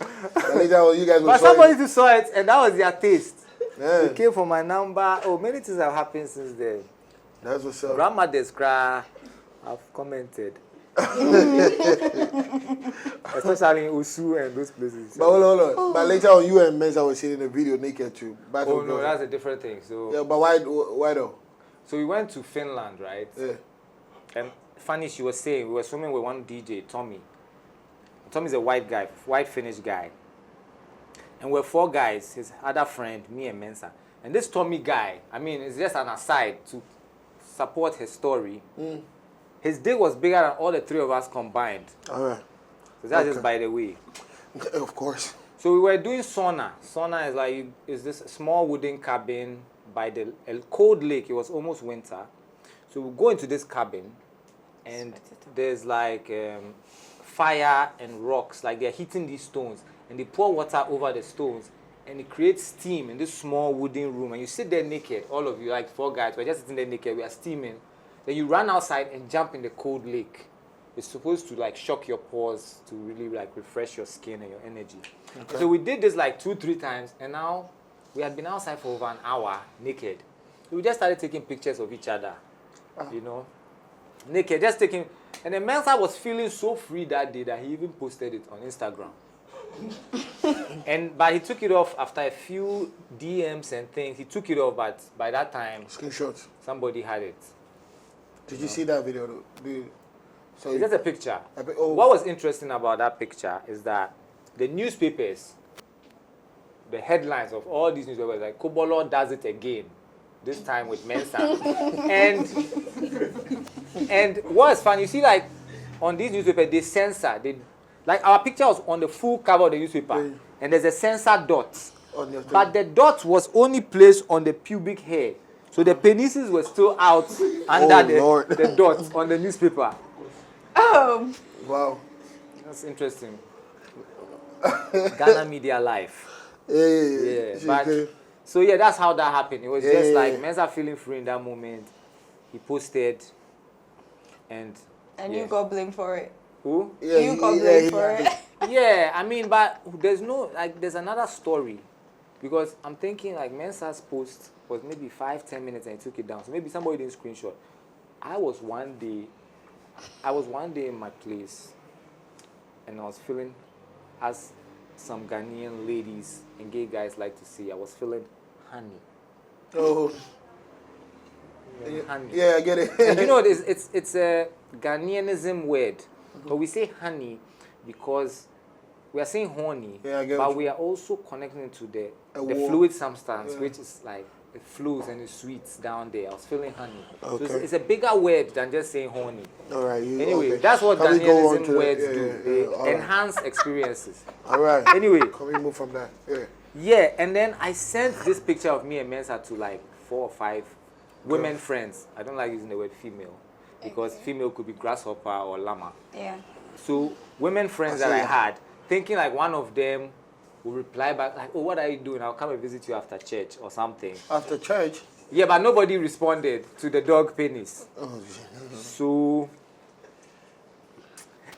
But somebody who saw it, and that was their taste. Yeah. They came for my number. Oh, many things have happened since then. That's what's up. Grandmother's cry. I've commented. Especially in Usu and those places. But hold on. But later on, you and Mensa were sitting in a video naked too. Oh no, that's a different thing. So yeah, but why though? So we went to Finland, right? Yeah. And funny, she was saying we were swimming with one DJ, Tommy. Tommy's a white guy, white Finnish guy. And we're 4 guys, his other friend, me and Mensa. And this Tommy guy, I mean, it's just an aside to support his story. His dick was bigger than all the 3 of us combined. All right. So that's just by the way. Of course. So we were doing sauna. Sauna is like, is this small wooden cabin by the cold lake. It was almost winter. So we go into this cabin and there's like fire and rocks. Like they're heating these stones and they pour water over the stones and it creates steam in this small wooden room. And you sit there naked, all of you, like 4 guys. We're just sitting there naked. We are steaming. Then you run outside and jump in the cold lake. It's supposed to like shock your pores to really like refresh your skin and your energy. Okay. So we did this like 2-3 times, and now we had been outside for over an hour naked. So we just started taking pictures of each other, you know, naked, just taking. And then Mensa was feeling so free that day that he even posted it on Instagram. But he took it off after a few DMs and things. He took it off, but by that time, Screenshots. somebody had it. Did you see that video? So It's just a picture. Oh. What was interesting about that picture is that the newspapers, the headlines of all these newspapers, like Kobolo does it again, this time with Mensa. and what's fun, you see, like on these newspapers, they censor. Like our picture was on the full cover of the newspaper, and there's a censor dot. But the dot was only placed on the pubic hair. So the penises were still out under the dots on the newspaper. Wow. That's interesting. Ghana media life. Yeah, but so yeah, that's how that happened. It was just like Mensa feeling free in that moment. He posted, and you got blamed for it. Who? Yeah, You got blamed for it. Yeah, I mean, but there's no like there's another story, because I'm thinking like Mensa's post was maybe 5-10 minutes and he took it down. So maybe somebody didn't screenshot. I was one day in my place, and I was feeling, as some Ghanaian ladies and gay guys like to say, I was feeling honey. Oh. Honey. Yeah, I get it. And you know, it's a Ghanaianism word, but we say honey because we are saying honey, but we are also connecting to the fluid substance, which is like it flows and it sweets down there. I was feeling honey. Okay. So it's a bigger word than just saying honey. All right. Anyway, that's what Ghanaianism words do. They enhance experiences. All right. Anyway. Can we move from that? Yeah. Yeah, and then I sent this picture of me and Mensa to like 4 or 5 women friends. I don't like using the word female because female could be grasshopper or llama. Yeah. So women friends that I had, thinking like one of them will reply back like, "Oh, what are you doing? I'll come and visit you after church or something." After church? Yeah, but nobody responded to the dog penis. Oh, so,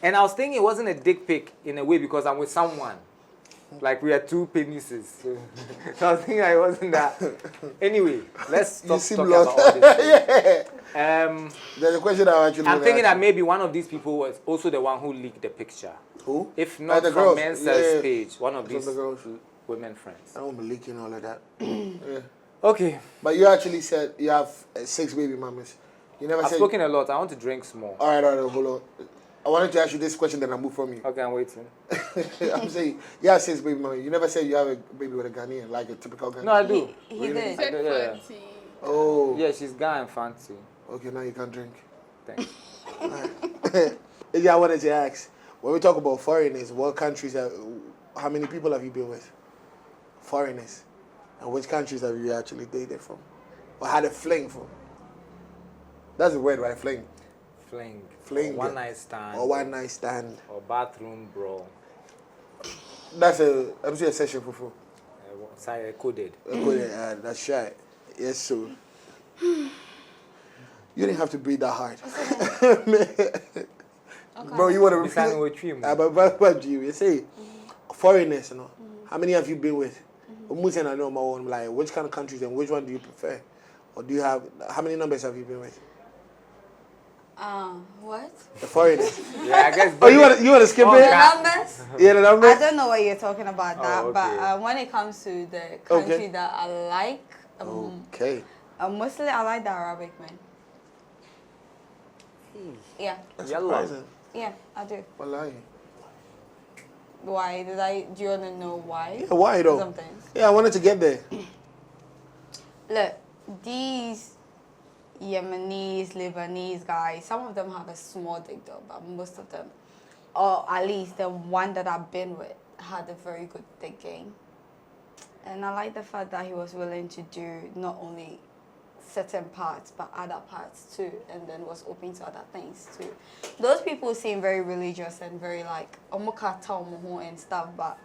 and I was thinking it wasn't a dick pic in a way because I'm with someone. Like we are 2 penises. So I was thinking it wasn't that. Anyway, let's stop talking about all this. There's a question I'm thinking that maybe one of these people was also the one who leaked the picture. Who? If not the from girls. Mensa's page, one of these the girls. women friends. I don't be leaking all of that. Yeah. Okay. But you actually said you have 6 baby mamas. You never I've said... spoken a lot. I want to drink small. All right, hold on. I wanted to ask you this question, then I'll move from you. Okay, I'm waiting. I'm saying, you have 6 baby mamas. You never said you have a baby with a Ghanaian, like a typical Ghanaian. No, I do. He did. I do, yeah. Oh. Yeah, she's Ghanaian fancy. Okay, now you can drink. Thanks. Yeah, I wanted to ask, when we talk about foreigners, what countries how many people have you been with? Foreigners. And which countries have you actually dated from? Or had a fling from? That's the word, right? Fling. Fling. Fling. One night stand. Or one night stand. Or bathroom brawl. That's I'm saying a session for full. Sorry, coded. That's right. Yes, sir. You didn't have to breathe that hard. Okay. Bro, you want to repeat it? But you say, foreigners, you know. How many have you been with? I know my own, like, which kind of countries and which one do you prefer? Or do you have, how many numbers have you been with? What? The foreigners. Yeah, I guess. Oh, you want to skip it? The numbers? Yeah, the numbers? I don't know what you're talking about that, okay. but when it comes to the country that I like, Okay. mostly I like the Arabic men. Yeah. That's Yellow. surprising. Yeah, I do. Wallahi. Why? Do you want to know why? Yeah, why though? Something. Yeah, I wanted to get there. Look, these Yemenis, Lebanese guys, some of them have a small dick though, but most of them, or at least the one that I've been with, had a very good dick game. And I like the fact that he was willing to do not only certain parts, but other parts too, and then was open to other things too. Those people seem very religious and very like, and stuff, but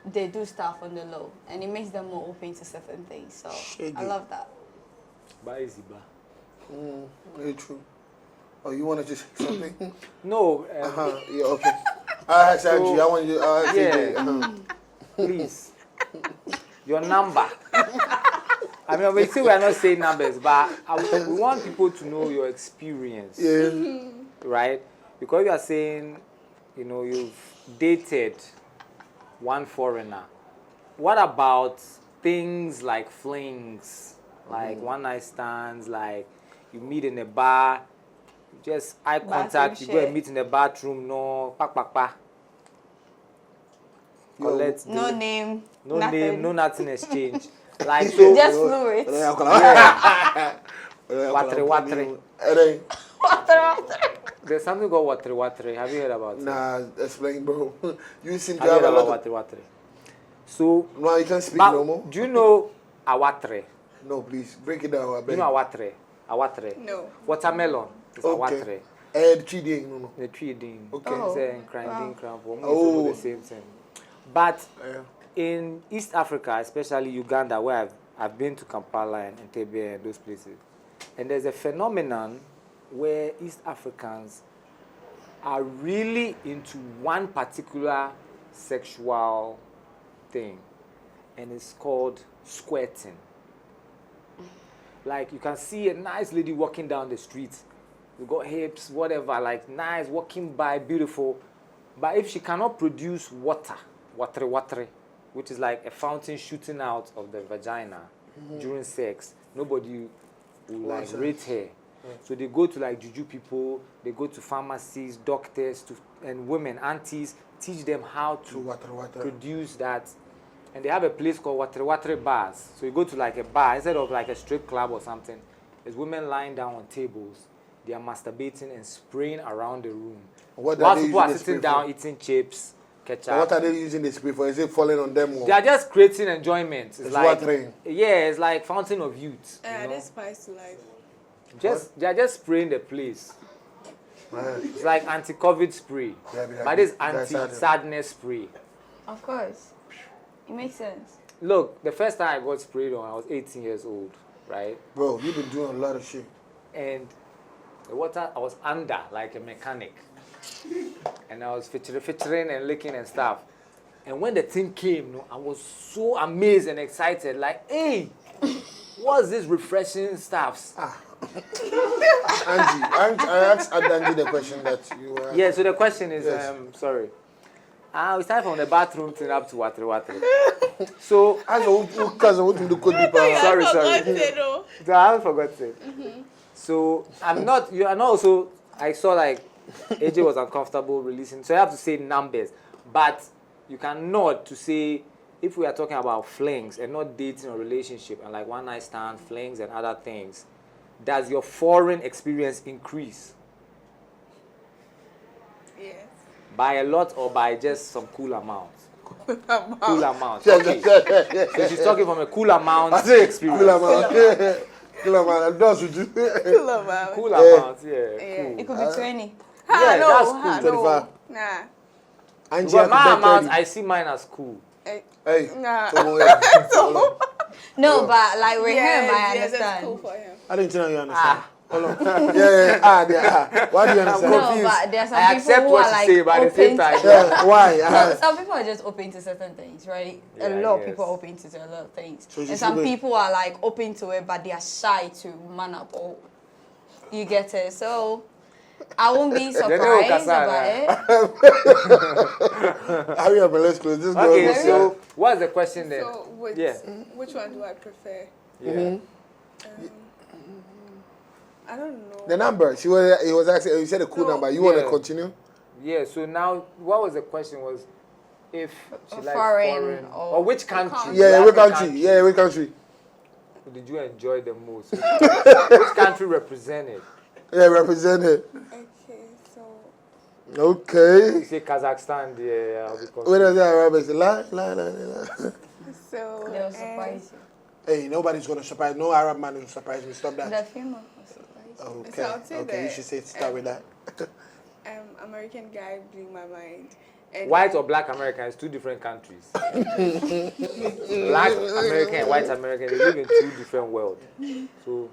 they do stuff on the low, and it makes them more open to certain things. So I love that. Very true. Oh, you want to just say something? No. Yeah, okay. I asked Angie. I want you. Yeah. Please. Your number. I mean, obviously we are not saying numbers, but we want people to know your experience. Yeah. Right? Because you are saying, you know, you've dated one foreigner. What about things like flings, like one night stands, like you meet in a bar, just eye contact, you go and meet in the bathroom, no, collect no name, no nothing. name, no nothing exchange. Like so, just fluid. Watre. Water. There's something called watre. Have you heard about it? Nah, explain, bro. You seem to Have you have heard a lot about of... watre? So, No, you can't speak but no more. do you know awatre? No, please, break it down. I Do beg. you know awatre? Awatre. No. Watermelon is awatre. The tree ding, no. The tree ding. Okay. Oh. Say grinding crab. Oh. The same thing. But in East Africa, especially Uganda, where I've been to Kampala and Entebbe and those places, and there's a phenomenon where East Africans are really into one particular sexual thing, and it's called squirting. Like, you can see a nice lady walking down the street, you got hips, whatever, like nice, walking by, beautiful, but if she cannot produce water, which is like a fountain shooting out of the vagina during sex, nobody will like rate her. So they go to like juju people, they go to pharmacies, doctors, and women, aunties, teach them how to produce that. And they have a place called water bars. So you go to like a bar, instead of like a strip club or something, there's women lying down on tables. They are masturbating and spraying around the room. While people are sitting down eating chips, ketchup. What are they using the spray for? Is it falling on them? They are just creating enjoyment. It's like watering. Yeah, it's like fountain of youth. This spice to life. They are just spraying the place. It's like anti-COVID spray, but it's anti-sadness spray. Of course, it makes sense. Look, the first time I got sprayed on, I was 18 years old, right? Bro, you've been doing a lot of shit. And the water, I was under like a mechanic, and I was featuring and licking and stuff. And when the thing came, I was so amazed and excited, like, hey, what's this refreshing stuff? Angie, I asked Angie the question that you were... Yeah, so the question is, sorry. We start from the bathroom thing up to water. So, sorry. So I haven't forgotten. So you are not also, I saw like AJ was uncomfortable releasing, so you have to say numbers. But you can nod to say, if we are talking about flings and not dating or relationship and like one night stand, flings and other things, does your foreign experience increase? Yes. By a lot or by just some cool amount? Cool amount. Okay. So she's talking from a cool amount experience. Cool amount. Cool amount. Cool amount, yeah. Cool. It could be 20. Yeah, that's cool. 25. Nah. But my amount, I see mine as cool. Hey. Nah. No, but like with him, I Yes, understand. that's cool for him. I didn't know you understand. Hold on. Yeah. Why do you understand? No, but there are some I people accept who what are you like say, but at the same open time, Yeah, why? No, some people are just open to certain things, right? Yeah, a lot of yes. people are open to a lot of things. So you And some should be- people are like open to it, but they are shy to man up. Or you get it. So I won't be surprised about it. Hurry up and let's close this. Okay, so what's the question then? So, which one do I prefer? Yeah. I don't know. The number. He was asking. You said a cool No. number. You want to Yeah. continue? Yeah, so now, what was the question was, if she likes Foreign or which country? country. You Yeah, asked which the country? Yeah, which country? Did you enjoy the most? Which country represented? Yeah, represented. Okay, so Okay. You say Kazakhstan, yeah, I'll be What confused. is that, Arabic? La. so They'll surprise you. Hey, nobody's gonna surprise. No Arab man will surprise me. Stop that. The female will surprise you. Okay. So I'll say Okay. You that, should say start with that. American guy blew my mind. And White or black American is two different countries. Black American and white American, they live in two different worlds. So,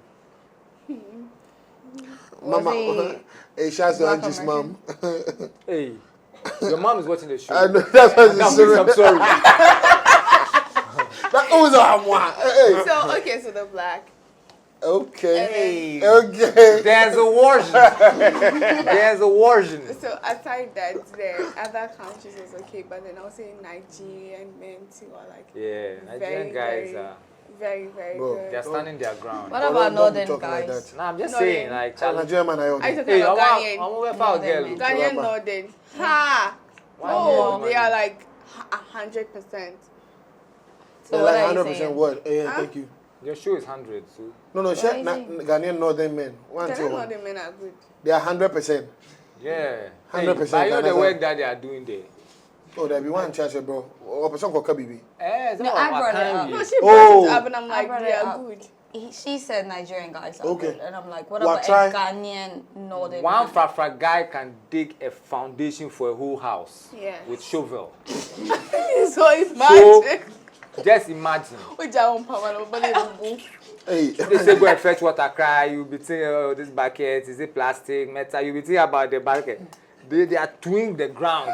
Mama, he hey, shout out to black Angie's American? mom. hey, your mom is watching the show. I know that's why she's I'm sorry. That was a moi. Hey. So okay, so the black. Okay. Hey. Okay. There's a version. There's a version. So aside that, the other countries was okay, but then I was saying Nigerian men too are like Yeah, Nigerian guys are very, very Bro, good. they're standing their ground. What Don't about be northern talking like guys? that. No, I'm just No, saying, they- like, Nigerian man, I I already. talking hey, about I'm Ghanaian. gonna foul girl. Ghanaian Northern. Ha! Why Oh, you they want are money? like 100%. So They're what like are you 100% saying? what? Yeah, Huh? thank you. Your show is 100, so No, What share is it? Ghanaian northern men. One, Ghanaian two, one. Northern men are good. They are 100%. yeah. 100% But you know the Ghana. work that they are doing there. Oh, there be one chance, bro. Or person called Kabibi. It's No, not I about brought it Kanye. up. No, she Oh. brought it up and I'm I like, brought they it are up. good. She said Nigerian guys are Okay. good, and I'm like, what Well, about try- a Ghanaian northern? One man? Frafra guy can dig a foundation for a whole house Yes. with shovel. So imagine. Just imagine. Which I won't power nobody will move. Hey. They say go and fetch water cry, you'll be thinking, oh, this bucket, is it plastic, metal? You'll be thinking about the bucket. They are twing the ground.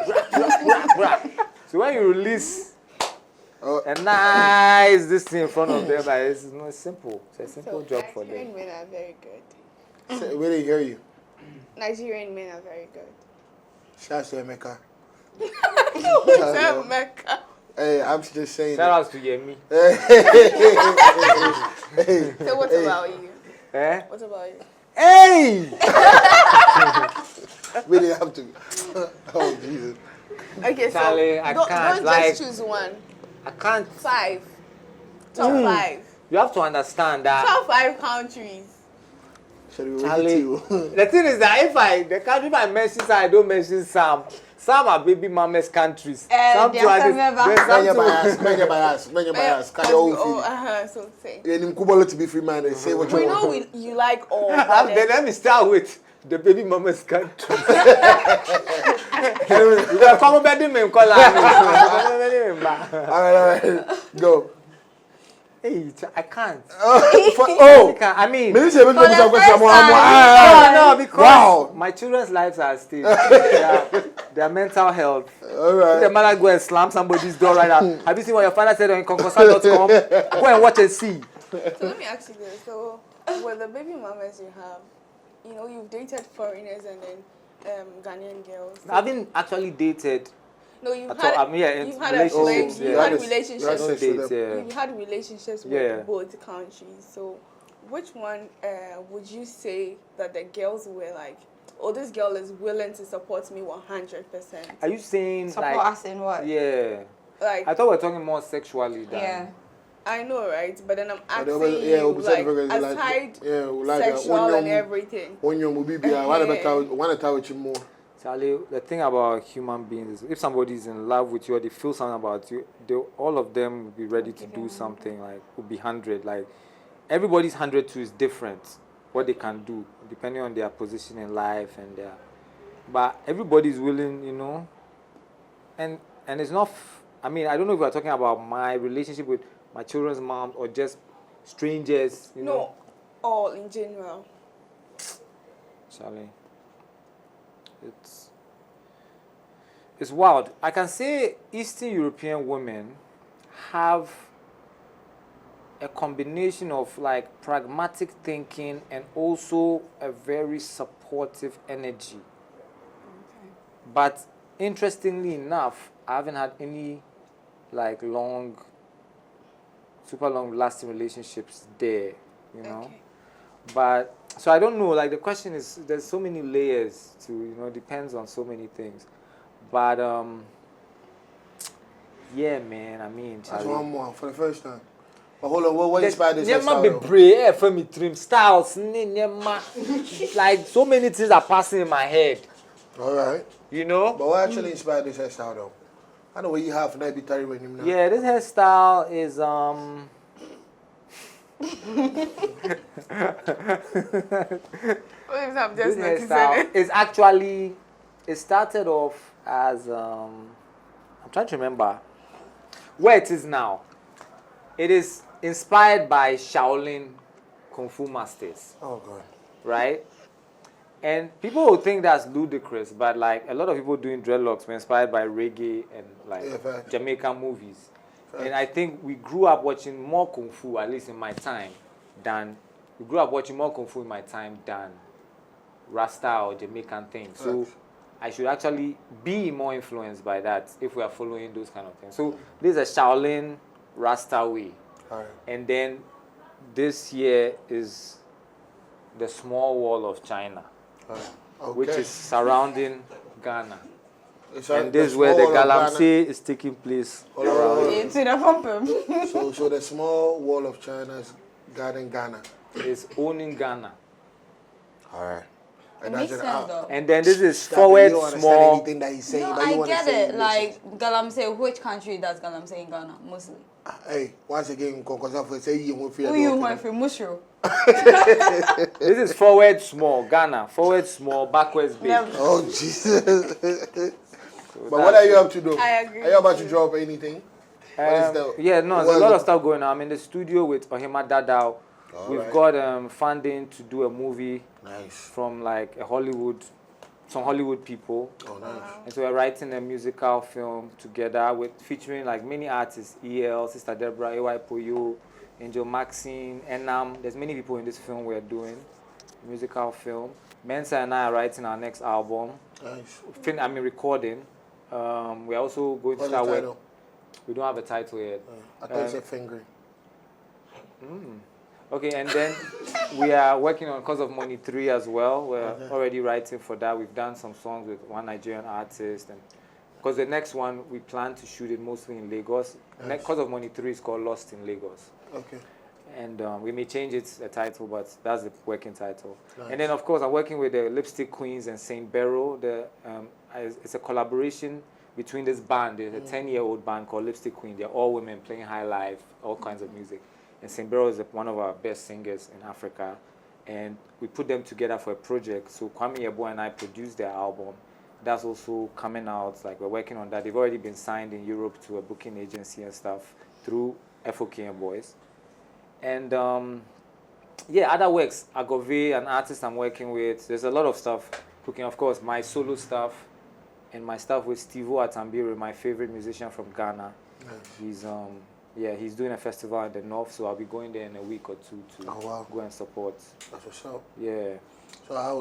So when you release a nice this thing in front of them, like, it's not simple. It's a simple job for them. Nigerian men are very good. We didn't hear you. Nigerian men are very good. Shout out to Emeka. What's up, Mecca? Hey, I'm just saying. Shout out to Yemi. So what about you? Eh? What about you? Hey! We didn't have to. Oh, Jesus. Okay, Charlie, so I don't can't, like- just choose one. I can't. 5. Top 5. You have to understand that. Top 5 countries. Shall we Charlie, you? the thing is that if I mention some, I don't mention some. Some are baby mama's countries. Some they two are are some this. Many bias. Can you all feel? So say. Yeah, in Kubolo to be free man, they say what We you know want. you like all. but Then let me start with the baby mama's countries. We are coming back to me, All right. Go. Hey, I can't. Oh, I mean, maybe say For the first time. no, because Wow. my children's lives are at stake. Their mental health. All If the right. mother go and slam somebody's door right now. Have you seen what your father said on concosa.com? Go and watch and see. So let me ask you this. So with the baby mamas you have, you know, you've dated foreigners and then Ghanaian girls. I haven't actually dated. No, you've At had, all. I mean, yeah, in you've had relationships, you've yeah. had You had relationships. sex with Dates, them. yeah. You've had relationships with Yeah. both countries. So, which one would you say that the girls were like, oh, this girl is willing to support me 100%? Are you saying Support like? us in what? Yeah. Like, I thought we were talking more sexually than. Yeah. I know, right? But then I'm But asking then, yeah, you, we'll be like, saying very aside yeah, we like sexual that. and everything. When you will be I want to tell you more. Charlie, the thing about human beings is if somebody is in love with you or they feel something about you, all of them will be ready to do something, like, will be 100. Like, everybody's 102 is different, what they can do, depending on their position in life and their... But everybody's willing, you know, and it's not... I mean, I don't know if we're talking about my relationship with my children's mom or just strangers, you know. No, all in general. Charlie, it's wild. I can say Eastern European women have a combination of like pragmatic thinking and also a very supportive energy. Okay. But interestingly enough, I haven't had any like super long lasting relationships there, you know. Okay. But so I don't know, like the question is there's so many layers to, you know, depends on so many things. But yeah, man, I mean, That's Charlie. one more for the first time. But hold on, what inspired this Nyema hairstyle? though? bebree for me trim styles like so many things are passing in my head, All right. you know. But what actually inspired this hairstyle though? I know what you have now be tired when you now. Yeah, this hairstyle is What if I'm this just noticing hairstyle it? is actually, it started off as I'm trying to remember where it is now. It is inspired by Shaolin Kung Fu masters, Oh god. right? And people will think that's ludicrous, but like a lot of people doing dreadlocks were inspired by reggae and like Yeah, facts. Jamaican movies. Facts. And I think we grew up watching more Kung Fu, at least in my time, than Rasta or Jamaican things. So Facts. I should actually be more influenced by that if we are following those kind of things. So this is a Shaolin Rasta way. All right. And then this here is the small wall of China, All right. Okay. which is surrounding Ghana. It's And this is where the small wall of galamsey is taking place Hold on, around. hold on. It's in a pump. So the small wall of China is guarding Ghana. It's owning Ghana. All right. It makes sense though. And then this is Stop it, forward you don't understand small. anything that he's saying, No, but you I want to get say it. Like galamsey, which country does galamsey in Ghana mostly? Hey, once again, Konkosa say you won't feel. Who you want for mushroom? This is forward small, Ghana. Forward small, backwards big. Oh Jesus! So But what are you up to, though? I agree Are you about with to you. drop anything? Yeah, no, there's a lot of stuff going on. I'm in the studio with Ohima Dadao. We've got funding to do a movie from like some Hollywood people. Oh, nice. And so we're writing a musical film together with featuring like many artists, EL, Sister Deborah, AY Poyo, Angel Maxine, Enam. There's many people in this film we're doing, musical film. Mensa and I are writing our next album. Nice. Recording. We're also going to What's the start with. title? We don't have a title yet. I thought you said fingering. Okay, and then we are working on Cause of Money 3 as well. We're already writing for that. We've done some songs with one Nigerian artist. And because the next one, we plan to shoot it mostly in Lagos. Nice. Cause of Money 3 is called Lost in Lagos. Okay. And we may change its title, but that's the working title. Nice. And then, of course, I'm working with the Lipstick Queens and Saint Barrow. It's a collaboration between this band. There's a 10-year-old band called Lipstick Queen. They're all women playing high life, all kinds of music. And Saint Barrow is one of our best singers in Africa. And we put them together for a project. So Kwame Yeboah and I produced their album. That's also coming out. Like, we're working on that. They've already been signed in Europe to a booking agency and stuff through FOK and Boys. And other works. Agove, an artist I'm working with. There's a lot of stuff cooking. Of course, my solo stuff and my stuff with Steve-O Atambire, my favorite musician from Ghana. Nice. He's doing a festival in the north, so I'll be going there in a week or two to go and support. That's what's up. Yeah. So I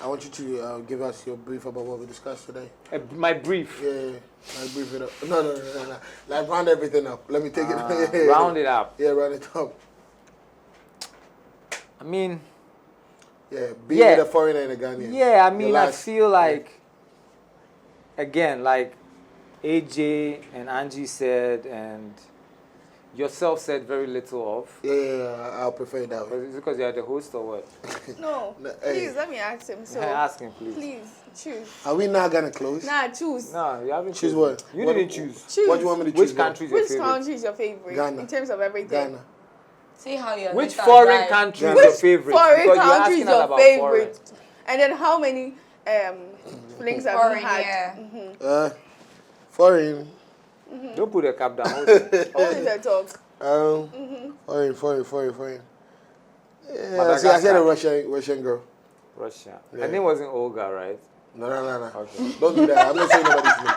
want you to give us your brief about what we discussed today. My brief? Yeah, my brief it up. No. Like round everything up. Let me take it. Round it up. Yeah, round it up. I mean... Yeah, being with a foreigner and a Ghanaian. Yeah, I mean, I feel like... Again, like AJ and Angie said, and yourself said very little of. Yeah, I'll prefer it that way. Is it because you're the host or what? No, please, let me ask him. So, ask him, please. Please, choose. Are we not going to close? Nah, choose. No, you haven't choose chosen. what? You didn't choose. Choose. What do you want me to choose? Which country is your favorite? Which country is your favorite? Ghana. In terms of everything. Ghana. See how you're Which foreign country is your favorite? Foreign Because you're country is asking us your about favorite. And then how many flings have you Foreign, had? yeah. Foreign. Don't put a cap down. Hold it. Only the talk. Foreign. Yeah, see, I said a Russian girl. Russia. Yeah. Her name wasn't Olga, right? No. Okay. Don't do that. I'm not saying nobody's name.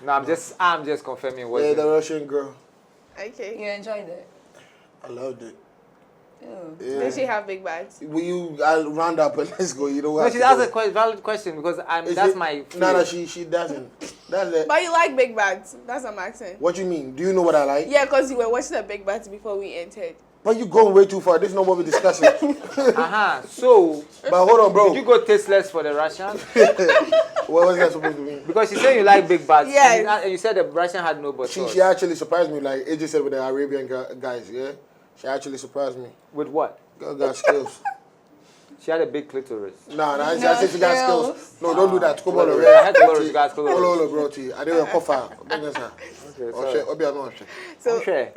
No, I'm just confirming what. Yeah, the Russian girl. Okay. You enjoyed it? I loved it. Ew. Yeah. Does she have big bags? I'll round up and let's go. You know what? No, she's asked a valid question because that's my. No, she doesn't. That's it. But you like big bags. That's what I'm asking. What you mean? Do you know what I like? Yeah, because you were watching the big bags before we entered. But you going way too far. This is not what we're discussing. So. But hold on, bro. Did you go tasteless for the Russian? What was that supposed to mean? Because she said you like big butts. Yes. And you said the Russian had no butt. She actually surprised me, like AJ said with the Arabian guys. Yeah, she actually surprised me. With what? Girl got skills. She had a big clitoris. Nah, I said she got skills. No, don't do that. Come on, I had to borrow she got clitoris. Hold on, bro. I didn't cough. Okay, sorry. So, Okay.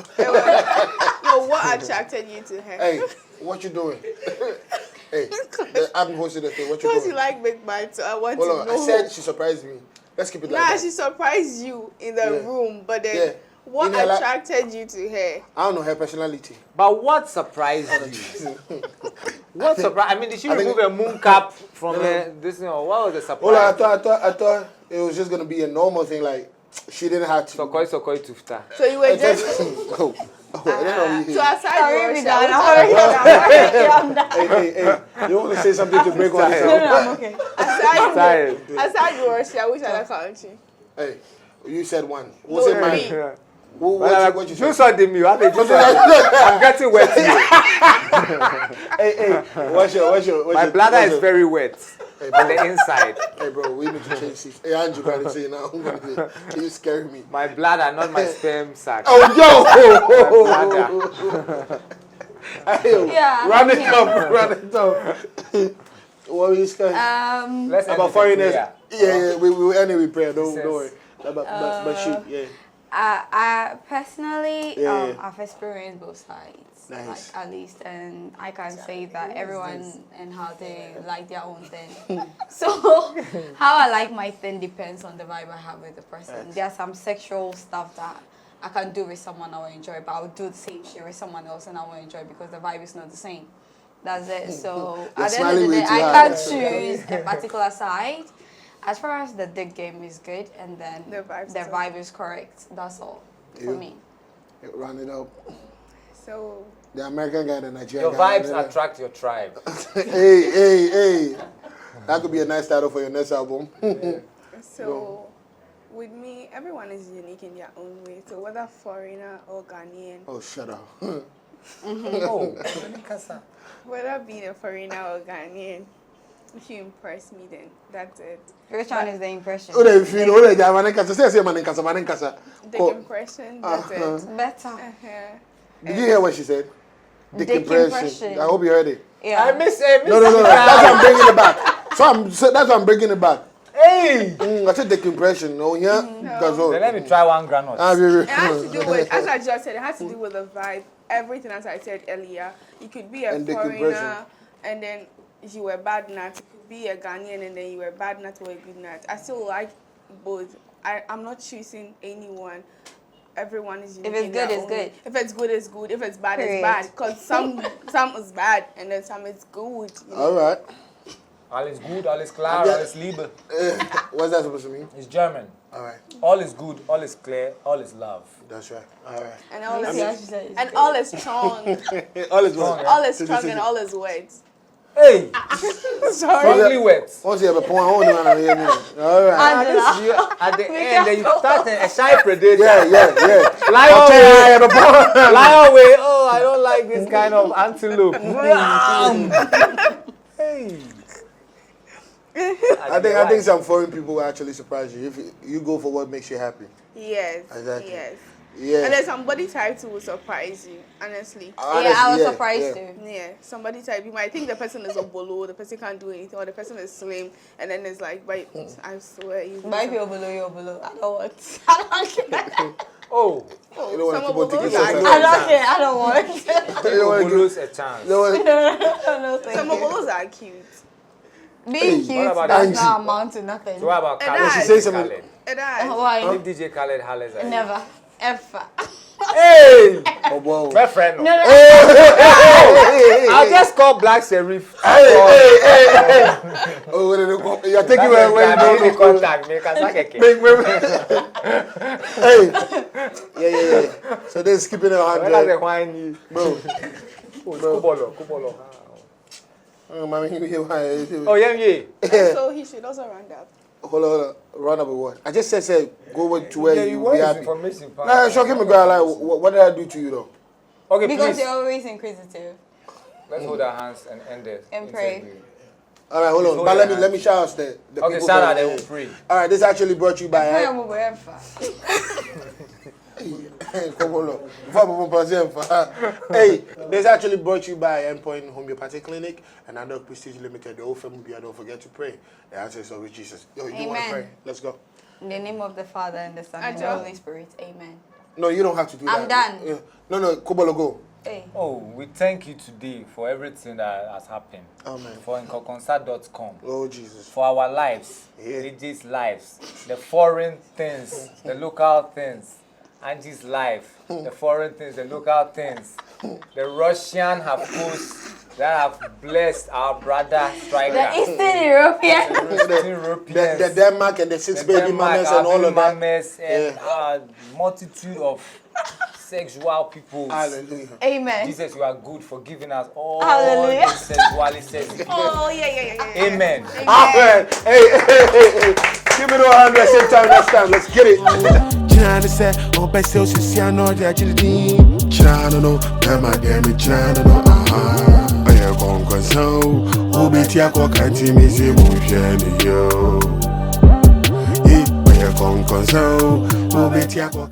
no, what attracted you to her? Hey, what you doing? Hey, I'm hosting the thing. What you Because doing? you like big bags, so I want Hold to on. know. I said she surprised me. Let's keep it like Nah, that. she surprised you in the room, but then what In her attracted you to her? I don't know her personality. But what surprised you? What surprised? I mean, did she remove a moon cap from her? This, what was the surprise? Hold on, I thought it was just gonna be a normal thing. Like she didn't have to. Sokoi tufta. So you were just So aside Hey, you want to say something to break on this? I'm okay. aside Russia, which other country? Hey, you said one. No, What's it three. mine? What you You said? saw the me. I'm getting wet here. Hey, what's your My bladder is very wet Hey, on the inside. Hey, bro, we need to change this. Hey, Andrew, got to say now. You scare me. My bladder, not my sperm sac. Oh, yo! Bladder. Hey, Yeah, run it up. What were you saying? Let's end About with a foreigners. prayer. Yeah, we will end it with prayer. Don't Yes. worry. But shoot, yeah. I personally, Yeah. I've experienced both sides. Nice. Like, at least, and I can say that everyone and how they like their own thing. So, how I like my thing depends on the vibe I have with the person. Nice. There's some sexual stuff that I can do with someone I will enjoy, but I will do the same shit with someone else and I will enjoy because the vibe is not the same. That's it. So, You're at the end of the smiling day, way too I hard. can't choose a particular side. As far as the dick game is good, and then The vibe's the too. vibe is correct. That's all for You. me. Round it up. So The American guy and the Nigerian Your guy. vibes attract your tribe. Hey. That could be a nice title for your next album. So, with me, everyone is unique in their own way. So whether foreigner or Ghanaian, Oh, shut up. Oh, whether being a foreigner or Ghanaian, if you impress me, then that's it. Which one is the impression? Who they feel? Who they get? Manenkasa. Say manenkasa. The Oh, impression, that's it. Better. Did you hear what she said? Dick Dick impression. impression. I hope you heard it. Yeah. I miss No. That's why I'm bringing it back. So that's why I'm bringing it back. Hey! I said dick impression. Oh, yeah. Because Then let me try one granite. It has to do with, as I just said, it has to do with the vibe. Everything, as I said earlier, you could be a And the foreigner compression. and then you were bad nut. You could be a Ghanaian and then you were bad nut or a good nut. I still like both. I'm not choosing anyone. Everyone is unique. If it's in good, their it's own good. way. If it's good, it's good. If it's bad, Period. it's bad. Because some is bad and then some is good. You know? All right. Alles gut, alles klar, alles Liebe. What's that supposed to mean? It's German. All right. All is good, all is clear, all is love. That's right. All right. And all See how she is said it's and good. all is strong. All is well. All is strong and all is wet. Hey! Sorry. Strongly wet. Once you have a point, I want to hear me. All right. At the end, then you start a shy predator. Yeah. Fly I away, have a point. fly away. Oh, I don't like this kind of antelope. Hey! I think some foreign people will actually surprise you if you go for what makes you happy. Yes. Exactly. Yes. Yeah. And then somebody type too will surprise you, honestly. Yeah, I was surprised too. Yeah, somebody type, you might think the person is a bolo, the person can't do anything, or the person is slim, and then it's like, but I swear you. Might be you're below. I don't want. I don't care. Oh, You don't want Some to of keep on those taking are shots. I don't care. I don't want. You don't want to lose a chance. give. No, thank Some of you. those are cute. Being Hey, cute what about does Angie? not amount to nothing. So what about And Khaled? I- She say something. Khaled. And I, Why? If DJ Khaled hollers at you. Never. Ever. Hey! Oh, wow. My friend. No. I'll just call Black Sheriff. Oh, you're taking away when you don't know. Contact me. Yeah. So they're skipping a When I say 100. whiny. Bro. Kubolo. Oh, Oh, yeah. so he should also round up. Hold on. Run up with what? I just said go to where Yeah, you you be want this happy. information. Nah, shocking me, girl. Like, what did I do to you, though? Okay, Because please. you're always inquisitive. Let's hold our hands and end it. And pray. All right, hold on. Hold But your let me shout out the Okay, people. shout out for- and we'll pray. All right, this actually brought you by. Pray I'm wherever. Come on, hey, this actually brought you by Endpoint Homeopathic Clinic and Under Prestige Limited. The old family, don't forget to pray. The answer is always Jesus. Yo, you want to Amen. pray? Let's go. In the name of the Father and the Son and the Ajo. Holy Spirit. Amen. No, you don't have to do I'm that. done. Yeah. No, Kubolo, go. Hey. Oh, we thank you today for everything that has happened. Amen. For incoconcert.com. Oh, Jesus. For our lives, Yeah. AJ's lives, the foreign things, the local things, Angie's life, the foreign things, the local things, the Russian hosts that have blessed our brother striker. The Eastern European. The Eastern Europeans, The Denmark and the six baby Denmark, mamas our and all baby of that. mamas, and a multitude of sexual peoples. Hallelujah. Amen. Jesus, you are good for giving us all Hallelujah. the sexuality. Oh, yeah. Amen. Amen. Hey. Give me the 100 same time next time. Let's get it. China say, on best sales, see, I know that you're the China, no, my damn China, no, I am going so, who be Tiago, can't see me, see, yo. I am going so, who be Tiago.